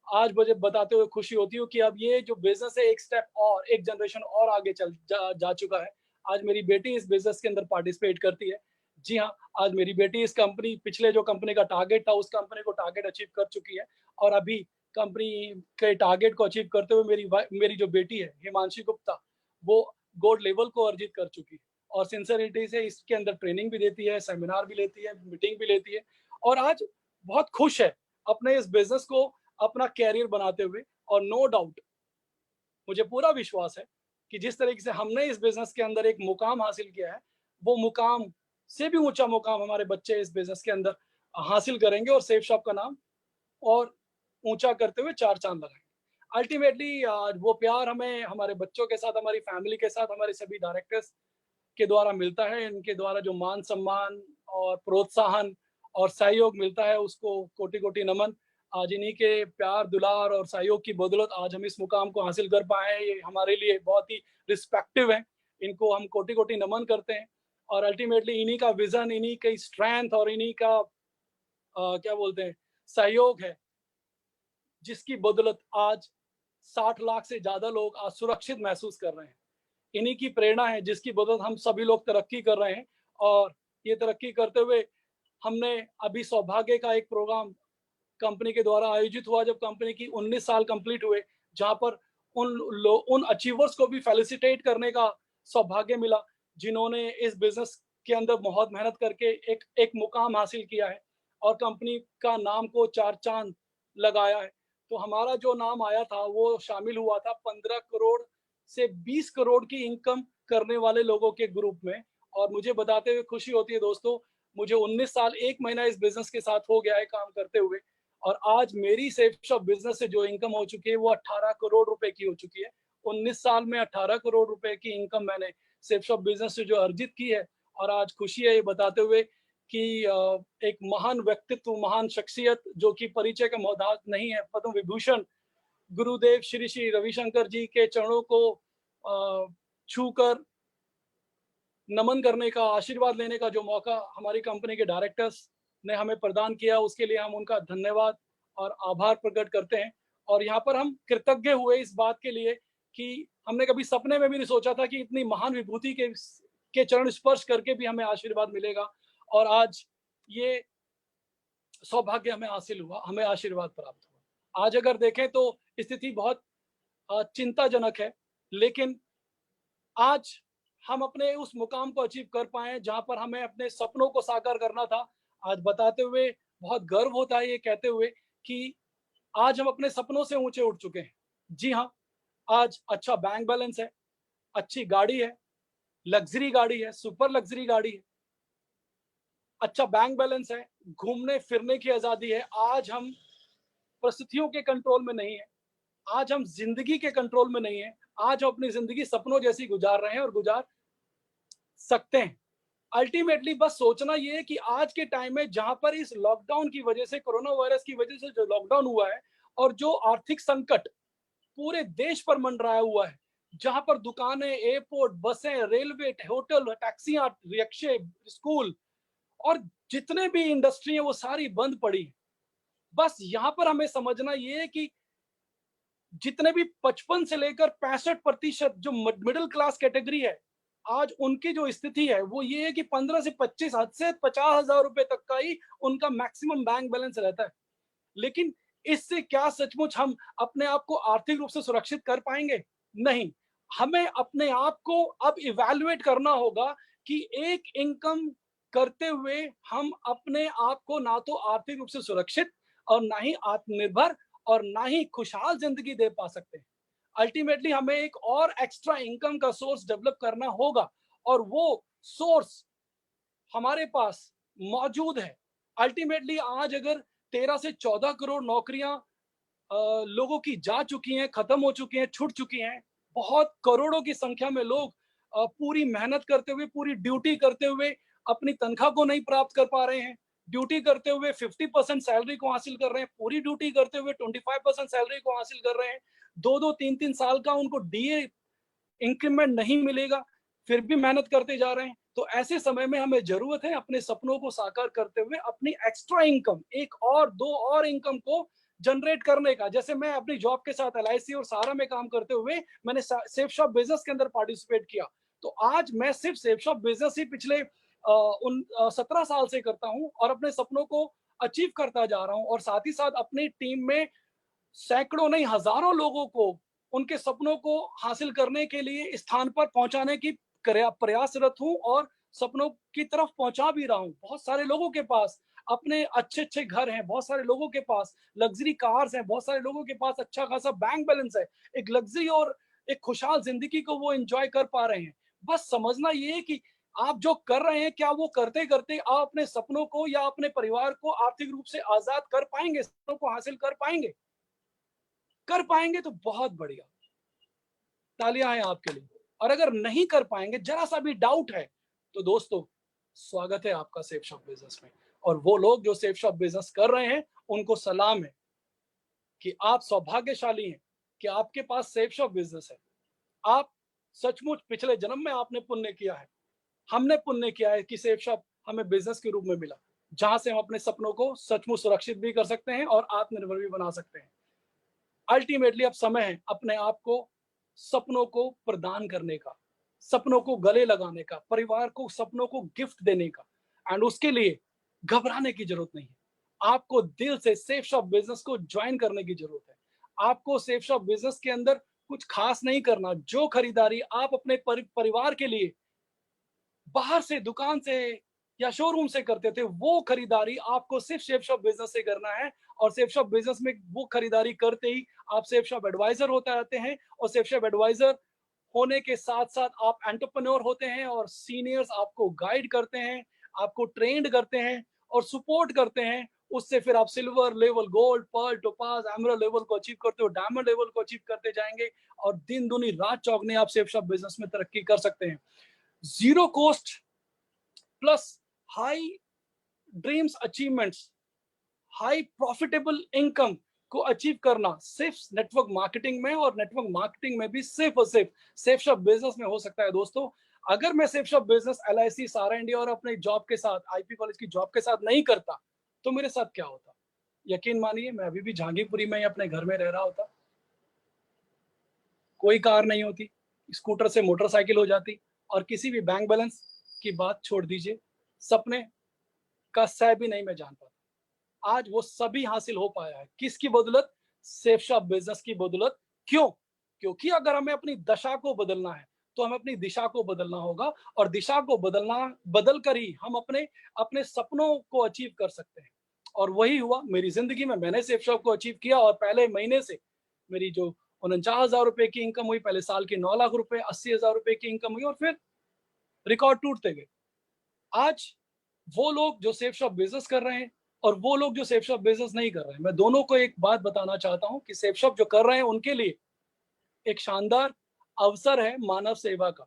आज मुझे बताते हुए खुशी होती है कि अब ये जो बिज़नेस है, एक स्टेप और, एक जनरेशन और आगे चल जा जा चुका है। आज मेरी बेटी इस बिज़नेस के अंदर पार्टिसिपेट करती है। जी हाँ, आज मेरी बेटी इस कंपनी, पिछले जो कंपनी का टारगेट था, उस कंपनी को टारगेट अचीव कर चुकी है। और अभी कंपनी के टारगेट को अचीव करते हुए मेरी जो बेटी है, हिमांशी गुप्ता, वो गोल्ड लेवल को अर्जित कर चुकी है। और सिंसियरिटी से इसके अंदर ट्रेनिंग भी देती है, सेमिनार भी लेती है, मीटिंग भी लेती है, और आज बहुत खुश है अपने इस बिज़नेस को अपना कैरियर बनाते हुए। और नो डाउट मुझे पूरा विश्वास है कि जिस तरीके से हमने इस बिज़नेस के अंदर एक मुकाम हासिल किया है, वो मुकाम से भी ऊँचा मुकाम हमारे बच्चे इस बिज़नेस के अंदर हासिल करेंगे, और सेफ शॉप का नाम और ऊँचा करते हुए 4 चाँद लगाएँगे। अल्टीमेटली वो प्यार हमें हमारे बच्चों के साथ, हमारी फैमिली के साथ, हमारे सभी डायरेक्टर्स के द्वारा मिलता है। इनके द्वारा जो मान-सम्मान और प्रोत्साहन और सहयोग मिलता है, उसको कोटि-कोटि नमन। आज इन्हीं के प्यार, दुलार और सहयोग की बदौलत आज हम इस मुकाम को हासिल कर पाए हैं। ये हमारे लिए बहुत ही रिस्पेक्टिव है। इनको हम कोटि-कोटि नमन करते हैं। और अल्टीमेटली इन्हीं का विज़न, इन्हीं की स्ट्रेंथ और इन्हीं का क्या बोलते हैं, सहयोग है, जिसकी बदौलत आज 60 लाख से ज़्यादा लोग आज सुरक्षित महसूस कर रहे हैं। इन्हीं की प्रेरणा है, जिसकी बदौलत हम सभी लोग तरक्की कर रहे हैं। और ये तरक्की करते हुए हमने अभी सौभाग्य का एक प्रोग्राम कंपनी के द्वारा आयोजित हुआ, जब कंपनी की 19 साल कंप्लीट हुए, जहाँ पर उन अचीवर्स को भी फेलिसिटेट करने का सौभाग्य मिला, जिन्होंने इस बिज़नेस के अंदर बहुत मेहनत करके एक एक मुकाम हासिल किया है। और कंपनी का नाम को 4 चाँद लगाया है। तो हमारा जो नाम आया था वो शामिल हुआ था 15 करोड़ से 20 करोड़ की इनकम करने वाले लोगों के ग्रुप में। और मुझे बताते हुए खुशी होती है दोस्तों, मुझे 19 साल 1 महीना इस बिज़नेस के साथ हो गया है काम करते हुए, और आज मेरी सेफ शॉप बिज़नेस से जो इनकम हो चुकी है वो 18 करोड़ रुपए की हो चुकी है। 19 साल में 18 करोड़ रुपए की इनकम मैंने सेफ शॉप बिज़नेस से जो अर्जित की है। और आज खुशी है ये बताते हुए कि एक महान व्यक्तित्व, महान शख्सियत जो कि परिचय का मोहताज नहीं है, पद्म विभूषण गुरुदेव श्री श्री रविशंकर जी के चरणों को छूकर नमन करने का, आशीर्वाद लेने का जो मौका हमारी कंपनी के डायरेक्टर्स ने हमें प्रदान किया, उसके लिए हम उनका धन्यवाद और आभार प्रकट करते हैं। और यहाँ पर हम कृतज्ञ हुए इस बात के लिए कि हमने कभी सपने में भी नहीं सोचा था कि इतनी महान विभूति के चरण स्पर्श करके भी हमें आशीर्वाद मिलेगा। और आज ये सौभाग्य हमें हासिल हुआ, हमें आशीर्वाद प्राप्त हुआ। आज अगर देखें तो स्थिति बहुत चिंताजनक है, लेकिन आज हम अपने उस मुकाम को अचीव कर पाए जहां पर हमें अपने सपनों को साकार करना था। आज बताते हुए बहुत गर्व होता है ये कहते हुए कि आज हम अपने सपनों से ऊंचे उठ चुके हैं। जी हाँ, आज अच्छा बैंक बैलेंस है, अच्छी गाड़ी है, लग्जरी गाड़ी है, सुपर लग्जरी गाड़ी है, अच्छा बैंक बैलेंस है, घूमने फिरने की आजादी है। आज हम परिस्थितियों के कंट्रोल में नहीं है, आज हम जिंदगी के कंट्रोल में नहीं है। आज हम अपनी जिंदगी सपनों जैसी गुजार रहे हैं और गुजार सकते हैं। अल्टीमेटली बस सोचना ये है कि आज के टाइम में जहां पर इस लॉकडाउन की वजह से, कोरोना वायरस की वजह से जो लॉकडाउन हुआ है और जो आर्थिक संकट पूरे देश पर मंडराया हुआ है, जहां पर दुकानें, एयरपोर्ट, बसें, रेलवे, होटल, टैक्सियां, रिक्शे, स्कूल और जितने भी इंडस्ट्री है वो सारी बंद पड़ी है। बस यहाँ पर हमें समझना ये है कि जितने भी 55 से लेकर 65% जो मिडिल क्लास कैटेगरी है, आज उनकी जो स्थिति है वो ये है कि 15 से 25 हद से 50,000 रुपए तक का ही उनका मैक्सिमम बैंक बैलेंस रहता है। लेकिन इससे क्या सचमुच हम अपने आप को आर्थिक रूप से सुरक्षित कर पाएंगे? नहीं। हमें अपने आप को अब इवैल्यूएट करना होगा कि एक इनकम करते हुए हम अपने आप को ना तो आर्थिक रूप से सुरक्षित और ना ही आत्मनिर्भर और ना ही खुशहाल जिंदगी दे पा सकते हैं। अल्टीमेटली हमें एक और एक्स्ट्रा इनकम का सोर्स डेवलप करना होगा, और वो सोर्स हमारे पास मौजूद है। अल्टीमेटली आज अगर 13 से 14 करोड़ नौकरियां लोगों की जा चुकी हैं, खत्म हो चुकी हैं, छूट चुकी हैं, बहुत करोड़ों की संख्या में लोग पूरी मेहनत करते हुए, पूरी ड्यूटी करते हुए अपनी तनख्वाह को नहीं प्राप्त कर पा रहे हैं। ड्यूटी करते हुए 50% सैलरी को हासिल कर रहे हैं, पूरी ड्यूटी करते हुए 25% सैलरी को हासिल कर रहे हैं। 2-2, 3-3 साल का उनको डीए इंक्रीमेंट नहीं मिलेगा, फिर भी मेहनत करते जा रहे हैं। तो ऐसे समय में हमें जरूरत है अपने सपनों को साकार करते हुए अपनी एक्स्ट्रा इनकम, एक और दो और इनकम को जनरेट करने का। जैसे मैं अपनी जॉब के साथ एलआईसी और सहारा में काम करते हुए मैंने सेफ शॉप बिजनेस के अंदर पार्टिसिपेट किया। तो आज मैं सिर्फ सेफ शॉप बिजनेस ही पिछले 17 साल से करता हूं और अपने सपनों को अचीव करता जा रहा हूं, और साथ ही साथ अपनी टीम में सैकड़ों नहीं हजारों लोगों को उनके सपनों को हासिल करने के लिए स्थान पर पहुंचाने की प्रयासरत हूं और सपनों की तरफ पहुंचा भी रहा हूं। बहुत सारे लोगों के पास अपने अच्छे अच्छे घर हैं, बहुत सारे लोगों के पास लग्जरी कार्स हैं, बहुत सारे लोगों के पास अच्छा खासा बैंक बैलेंस है। एक लग्जरी और एक खुशहाल जिंदगी को वो एंजॉय कर पा रहे हैं। बस समझना ये है कि आप जो कर रहे हैं, क्या वो करते करते आप अपने सपनों को या अपने परिवार को आर्थिक रूप से आजाद कर पाएंगे, सपनों को हासिल कर पाएंगे? कर पाएंगे तो बहुत बढ़िया, तालियां हैं आपके लिए। और अगर नहीं कर पाएंगे, जरा सा भी डाउट है, तो दोस्तों स्वागत है आपका सेफ शॉप बिजनेस में। और वो लोग जो सेफ शॉप बिजनेस कर रहे हैं उनको सलाम है कि आप सौभाग्यशाली हैं कि आपके पास सेफ शॉप बिजनेस है। आप सचमुच पिछले जन्म में आपने पुण्य किया है, हमने पुण्य किया है कि सेफ शॉप हमें बिजनेस के रूप में मिला, जहां से हम अपने सपनों को सचमुच सुरक्षित भी कर सकते हैं और आत्मनिर्भर भी बना सकते हैं। अल्टीमेटली अब समय है अपने आप को सपनों को प्रदान करने का, सपनों को गले लगाने का, परिवार को सपनों को गिफ्ट देने का। एंड उसके लिए घबराने की जरूरत नहीं है। आपको दिल से सेफ शॉप बिजनेस को ज्वाइन करने की जरूरत है। आपको सेफ शॉप बिजनेस के अंदर कुछ खास नहीं करना। जो खरीदारी आप अपने परिवार के लिए बाहर से दुकान से या शोरूम से करते थे, वो खरीदारी आपको सिर्फ सेफ शॉप बिजनेस से करना है। और सेफ शॉप बिजनेस में वो खरीदारी करते ही आप सेफ शॉप एडवाइजर होते रहते हैं, और सेफ शॉप एडवाइजर होने के साथ साथ आप एंटरप्रेन्योर होते हैं, और सीनियर्स आपको गाइड करते हैं, आपको ट्रेंड करते हैं और सपोर्ट करते हैं। उससे फिर आप silver level, gold, pearl, topaz, emerald level को अचीव करते हो, डायमंड लेवल को अचीव करते जाएंगे, और दिन दुनी रात चौगने आप सेफ शॉप बिजनेस में तरक्की कर सकते हैं। Zero cost plus high dreams achievements, high profitable income को अचीव करना सिर्फ नेटवर्क मार्केटिंग में, और नेटवर्क मार्केटिंग में भी सिर्फ और सिर्फ सेफ शॉप बिजनेस में हो सकता है। दोस्तों, अगर मैं सेफ शॉप बिजनेस LIC, सारा इंडिया और अपने जॉब के साथ, IP कॉलेज की जॉब के साथ नहीं करता, तो मेरे साथ क्या होता? यकीन मानिए, मैं अभी भी जहांगीरपुरी में ही अपने घर में रह रहा होता, कोई कार नहीं होती, स्कूटर से मोटरसाइकिल हो जाती, और किसी भी बैंक बैलेंस की बात छोड़ दीजिए, सपने का सह भी नहीं मैं जान पाता। आज वो सभी हासिल हो पाया है, किसकी बदौलत? सेफ शॉप बिजनेस की बदौलत। क्यों? क्योंकि अगर हमें अपनी दशा को बदलना है, तो हमें अपनी दिशा को बदलना होगा, और दिशा को बदल कर ही हम अपने अपने सपनों को अचीव कर सकते हैं। और वही हुआ मेरी जिंदगी में। मैंने सेफ शॉप को अचीव किया, और पहले महीने से मेरी जो 49,000 रुपए की इनकम हुई, पहले साल के 9 लाख रुपए, 80,000 रुपए की इनकम हुई, और फिर रिकॉर्ड टूटते गए। आज वो लोग जो सेफ शॉप बिजनेस कर रहे हैं, और वो लोग जो सेफ शॉप बिजनेस नहीं कर रहे हैं, मैं दोनों को एक बात बताना चाहता हूं कि सेफ शॉप जो कर रहे हैं उनके लिए एक शानदार अवसर है मानव सेवा का।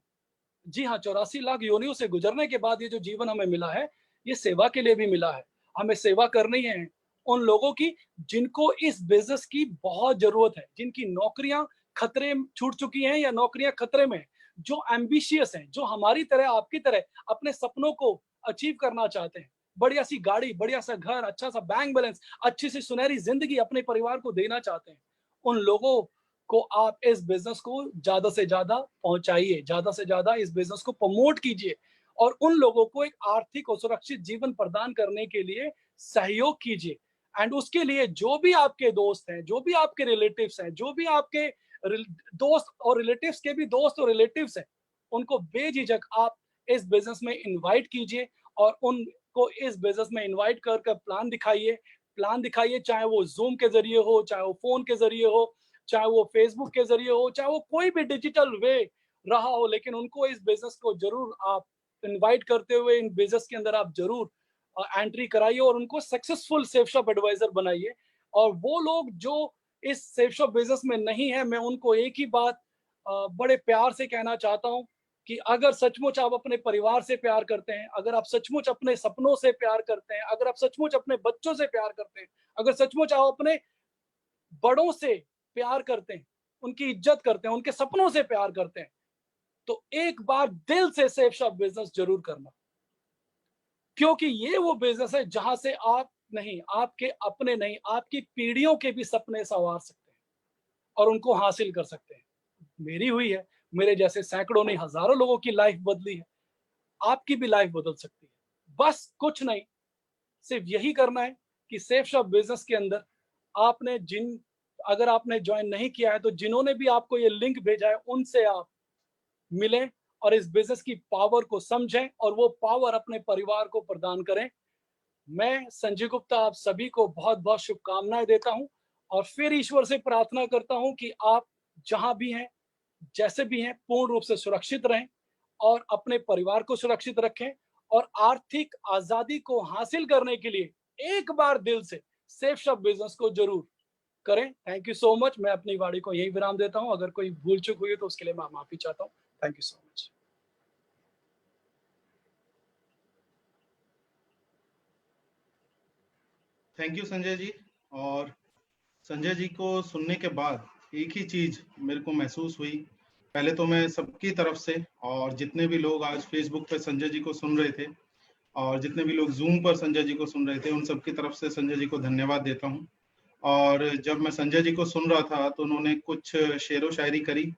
जी हाँ, 84 लाख योनियों से गुजरने के बाद ये जो जीवन हमें मिला है, ये सेवा के लिए भी मिला है। हमें सेवा करनी है उन लोगों की जिनको इस बिजनेस की बहुत जरूरत है, जिनकी नौकरियां खतरे छूट चुकी हैं या नौकरियां खतरे में हैं, जो एम्बिशियस हैं, जो हमारी तरह, आपकी तरह अपने सपनों को अचीव करना चाहते हैं। बढ़िया सी गाड़ी, बढ़िया सा घर, अच्छा सा बैंक बैलेंस, अच्छी सी सुनहरी जिंदगी अपने परिवार को देना चाहते हैं। उन लोगों को आप इस बिजनेस को ज्यादा से ज्यादा पहुंचाइए, ज्यादा से ज्यादा इस बिजनेस को प्रमोट कीजिए, और उन लोगों को एक आर्थिक और सुरक्षित जीवन प्रदान करने के लिए सहयोग कीजिए। एंड उसके लिए जो भी आपके दोस्त हैं, जो भी आपके रिलेटिव्स हैं, जो भी आपके दोस्त और रिलेटिव्स के भी दोस्त और रिलेटिव्स हैं, उनको बेझिझक आप इस बिजनेस में इनवाइट कीजिए, और उनको इस बिजनेस में इनवाइट कर प्लान दिखाइए, चाहे वो जूम के जरिए हो, चाहे वो फोन के जरिए हो, चाहे वो फेसबुक के जरिए हो, चाहे वो कोई भी डिजिटल वे रहा हो, लेकिन उनको इस बिजनेस को जरूर आप इनवाइट करते हुए इन बिजनेस के अंदर आप जरूर एंट्री कराइए, और उनको सक्सेसफुल सेफ शॉप एडवाइजर बनाइए। और वो लोग जो इस सेफ शॉप बिजनेस में नहीं है, मैं उनको एक ही बात बड़े प्यार से कहना चाहता हूं कि अगर सचमुच आप अपने परिवार से प्यार करते हैं, अगर आप सचमुच अपने सपनों से प्यार करते हैं, अगर आप सचमुच अपने बच्चों से प्यार करते हैं, अगर सचमुच आप अपने बड़ों से प्यार करते हैं, उनकी इज्जत करते हैं, उनके सपनों से प्यार करते हैं, तो एक बार दिल से सेफ शॉप बिजनेस जरूर करना। क्योंकि ये वो बिजनेस है जहां से आप नहीं, आपके अपने नहीं, आपकी पीढ़ियों के भी सपने संवार सकते हैं और उनको हासिल कर सकते हैं। मेरी हुई है, मेरे जैसे सैकड़ों नहीं, हजारों लोगों की लाइफ बदली है, आपकी भी लाइफ बदल सकती है। बस कुछ नहीं, सिर्फ यही करना है कि सेफ शॉप बिजनेस के अंदर आपने अगर आपने ज्वाइन नहीं किया है, तो जिन्होंने भी आपको ये लिंक भेजा है, उनसे आप मिलें और इस बिजनेस की पावर को समझें, और वो पावर अपने परिवार को प्रदान करें। मैं संजय गुप्ता आप सभी को बहुत बहुत शुभकामनाएं देता हूं, और फिर ईश्वर से प्रार्थना करता हूं कि आप जहां भी हैं, जैसे भी हैं, पूर्ण रूप से सुरक्षित रहें, और अपने परिवार को सुरक्षित रखें, और आर्थिक आजादी को हासिल करने के लिए एक बार दिल से सेफ शॉप बिजनेस को जरूर करें। Thank you so much. मैं अपनी वाणी को यही विराम देता हूं। अगर कोई भूल चूक हुई है तो उसके लिए मैं माफी चाहता हूं। Thank you so much. Thank you Sanjay ji. और संजय जी को सुनने के बाद एक ही चीज मेरे को महसूस हुई। पहले तो मैं सबकी तरफ से, और जितने भी लोग आज फेसबुक पे संजय जी को सुन रहे थे, और जितने भी लोग जूम पर संजय जी को सुन रहे थे, उन सबकी तरफ से संजय जी को धन्यवाद देता हूँ। और जब मैं संजय जी को सुन रहा था तो उन्होंने कुछ शेरो शायरी करी,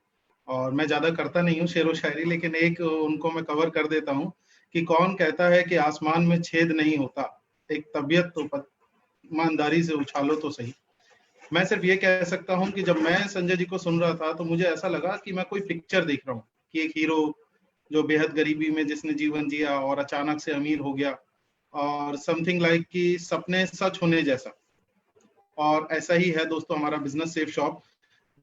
और मैं ज्यादा करता नहीं हूँ शेरो शायरी, लेकिन एक उनको मैं कवर कर देता हूँ कि कौन कहता है कि आसमान में छेद नहीं होता, एक तबीयत तो ईमानदारी से उछालो तो सही। मैं सिर्फ ये कह सकता हूँ कि जब मैं संजय जी को सुन रहा था तो मुझे ऐसा लगा कि मैं कोई पिक्चर देख रहा हूँ कि एक हीरो जो बेहद गरीबी में जिसने जीवन जिया और अचानक से अमीर हो गया, और समथिंग लाइक कि सपने सच होने जैसा। और ऐसा ही है दोस्तों हमारा बिजनेस सेफ शॉप,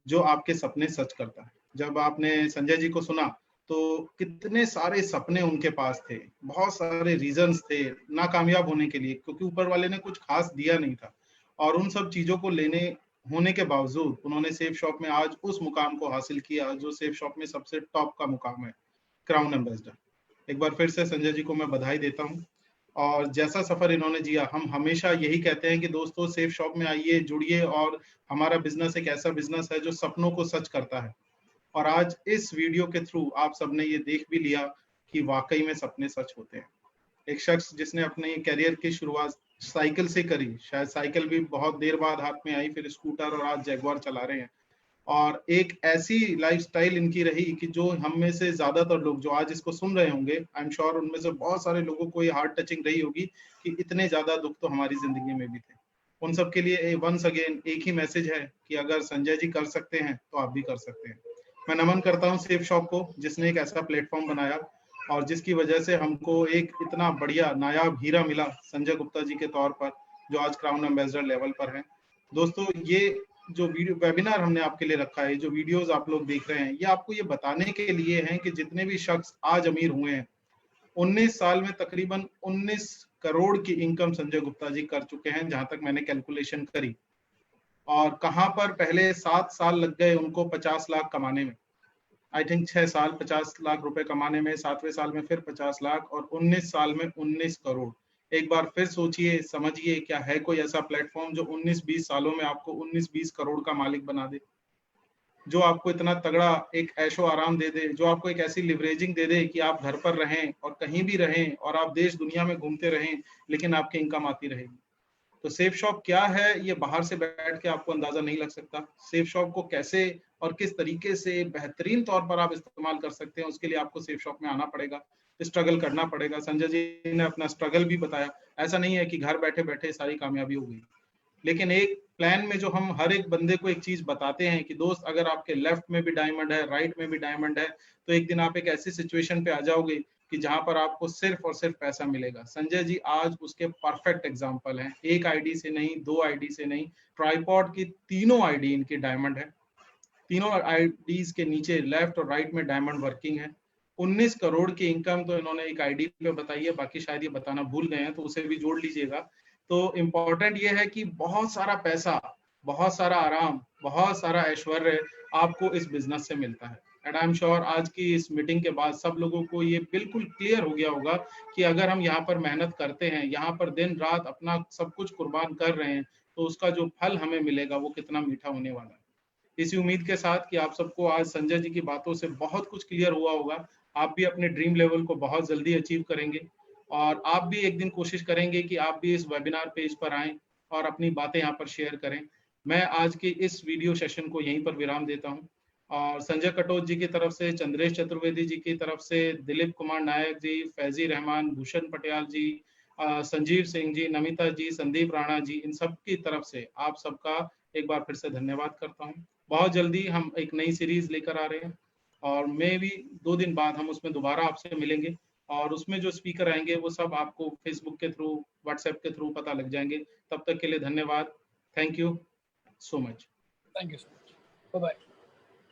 जो आपके सपने सच करता है। जब आपने संजय जी को सुना तो कितने सारे सपने उनके पास थे, बहुत सारे रीजंस थे नाकामयाब होने के लिए, क्योंकि ऊपर वाले ने कुछ खास दिया नहीं था। और उन सब चीजों को लेने होने के बावजूद उन्होंने सेफ शॉप में आज उस मुकाम को हासिल किया जो सेफ शॉप में सबसे टॉप का मुकाम है, क्राउन एम्बेसडर। एक बार फिर से संजय जी को मैं बधाई देता हूँ। और जैसा सफर इन्होंने जिया, हम हमेशा यही कहते हैं कि दोस्तों सेफ शॉप में आइए, जुड़िए, और हमारा बिजनेस एक ऐसा बिजनेस है जो सपनों को सच करता है। और आज इस वीडियो के थ्रू आप सबने ये देख भी लिया कि वाकई में सपने सच होते हैं। एक शख्स जिसने अपने करियर की शुरुआत साइकिल से करी, शायद साइकिल भी बहुत देर बाद हाथ में आई, फिर स्कूटर, और आज जैगवार चला रहे हैं। और एक ऐसी लाइफस्टाइल इनकी रही कि जो हम में से ज्यादातर लोग जो आज इसको सुन रहे होंगे, आई एम श्योर उनमें से बहुत सारे लोगों को ये हार्ट टचिंग रही होगी कि इतने ज्यादा दुख तो हमारी जिंदगी में भी थे। उन सब के लिए वंस अगेन एक ही मैसेज है कि अगर संजय जी कर सकते हैं तो आप भी कर सकते हैं। मैं नमन करता हूँ सेफ शॉप को, जिसने एक ऐसा प्लेटफॉर्म बनाया और जिसकी वजह से हमको एक इतना बढ़िया नायाब हीरा मिला संजय गुप्ता जी के तौर पर, जो आज क्राउन एम्बेसडर लेवल पर है। दोस्तों ये जो वीडियो वेबिनार हमने आपके लिए रखा है, जो वीडियोस आप लोग देख रहे हैं, ये आपको ये बताने के लिए हैं कि जितने भी शख्स आज अमीर हुए हैं, 19 साल में तकरीबन 19 करोड़ की इनकम संजय गुप्ता जी कर चुके हैं, जहां तक मैंने कैलकुलेशन करी। और कहां पर पहले 7 साल लग गए उनको 50 लाख कमाने में, आई थिंक 6 साल 50 लाख रुपए कमाने में, 7वें साल में फिर 50 लाख, और 19 साल में 19 करोड़। एक बार फिर सोचिए, समझिए, क्या है कोई ऐसा प्लेटफॉर्म जो 19-20 सालों में आपको 19-20 करोड़ का मालिक बना दे, जो आपको इतना तगड़ा एक ऐशो आराम दे दे, जो आपको एक ऐसी लिवरेजिंग दे दे कि आप घर पर रहें और कहीं भी रहें और आप देश दुनिया में घूमते रहें, लेकिन आपकी इनकम आती रहेगी। तो सेफ शॉप क्या है, ये बाहर से बैठ के आपको अंदाजा नहीं लग सकता। सेफ शॉप को कैसे और किस तरीके से बेहतरीन तौर पर आप इस्तेमाल कर सकते हैं, उसके लिए आपको सेफ शॉप में आना पड़ेगा, स्ट्रगल करना पड़ेगा। संजय जी ने अपना स्ट्रगल भी बताया। ऐसा नहीं है कि घर बैठे बैठे सारी कामयाबी हो गई, लेकिन एक प्लान में जो हम हर एक बंदे को एक चीज बताते हैं कि दोस्त, अगर आपके लेफ्ट में भी डायमंड है, राइट में भी डायमंड है, तो एक दिन आप एक ऐसी सिचुएशन पे आ जाओगे कि जहां पर आपको सिर्फ और सिर्फ पैसा मिलेगा। संजय जी आज उसके परफेक्ट एग्जांपल हैं। एक आईडी से नहीं, 2 आईडी से नहीं, ट्राइपॉड की तीनों आईडी इनकी डायमंड है। तीनों आईडीज के नीचे लेफ्ट और राइट में डायमंड वर्किंग है। 19 करोड़ की इनकम तो इन्होंने एक आईडी पे बताई है, बाकी शायद ये बताना भूल गए हैं, तो उसे भी जोड़ लीजिएगा। तो इम्पोर्टेंट ये है कि बहुत सारा पैसा, बहुत सारा आराम, बहुत सारा ऐश्वर्य आपको इस बिजनेस से मिलता है। एंड आई एम श्योर आज की इस मीटिंग के बाद सब लोगों को ये बिल्कुल क्लियर हो गया होगा कि अगर हम यहाँ पर मेहनत करते हैं, यहाँ पर दिन रात अपना सब कुछ कुर्बान कर रहे हैं, तो उसका जो फल हमें मिलेगा वो कितना मीठा होने वाला है। इसी उम्मीद के साथ कि आप सबको आज संजय जी की बातों से बहुत कुछ क्लियर हुआ होगा। आप भी अपने ड्रीम लेवल को बहुत जल्दी अचीव करेंगे, और आप भी एक दिन कोशिश करेंगे कि आप भी इस वेबिनार पेज पर आएं और अपनी बातें यहाँ पर शेयर करें। मैं आज के इस वीडियो सेशन को यहीं पर विराम देता हूँ, और संजय कटोच जी की तरफ से, चंद्रेश चतुर्वेदी जी की तरफ से, दिलीप कुमार नायक जी, फैजी रहमान, भूषण पटियाल जी, संजीव सिंह जी, नमिता जी, संदीप राणा जी, इन सब की तरफ से आप सबका एक बार फिर से धन्यवाद करता हूँ। बहुत जल्दी हम एक नई सीरीज लेकर आ रहे हैं, और मे भी 2 दिन बाद हम उसमें दोबारा आपसे मिलेंगे, और उसमें जो स्पीकर आएंगे वो सब आपको फेसबुक के थ्रू, व्हाट्सएप के थ्रू पता लग जाएंगे। तब तक के लिए धन्यवाद। Thank you so much. Thank you so much. Bye bye.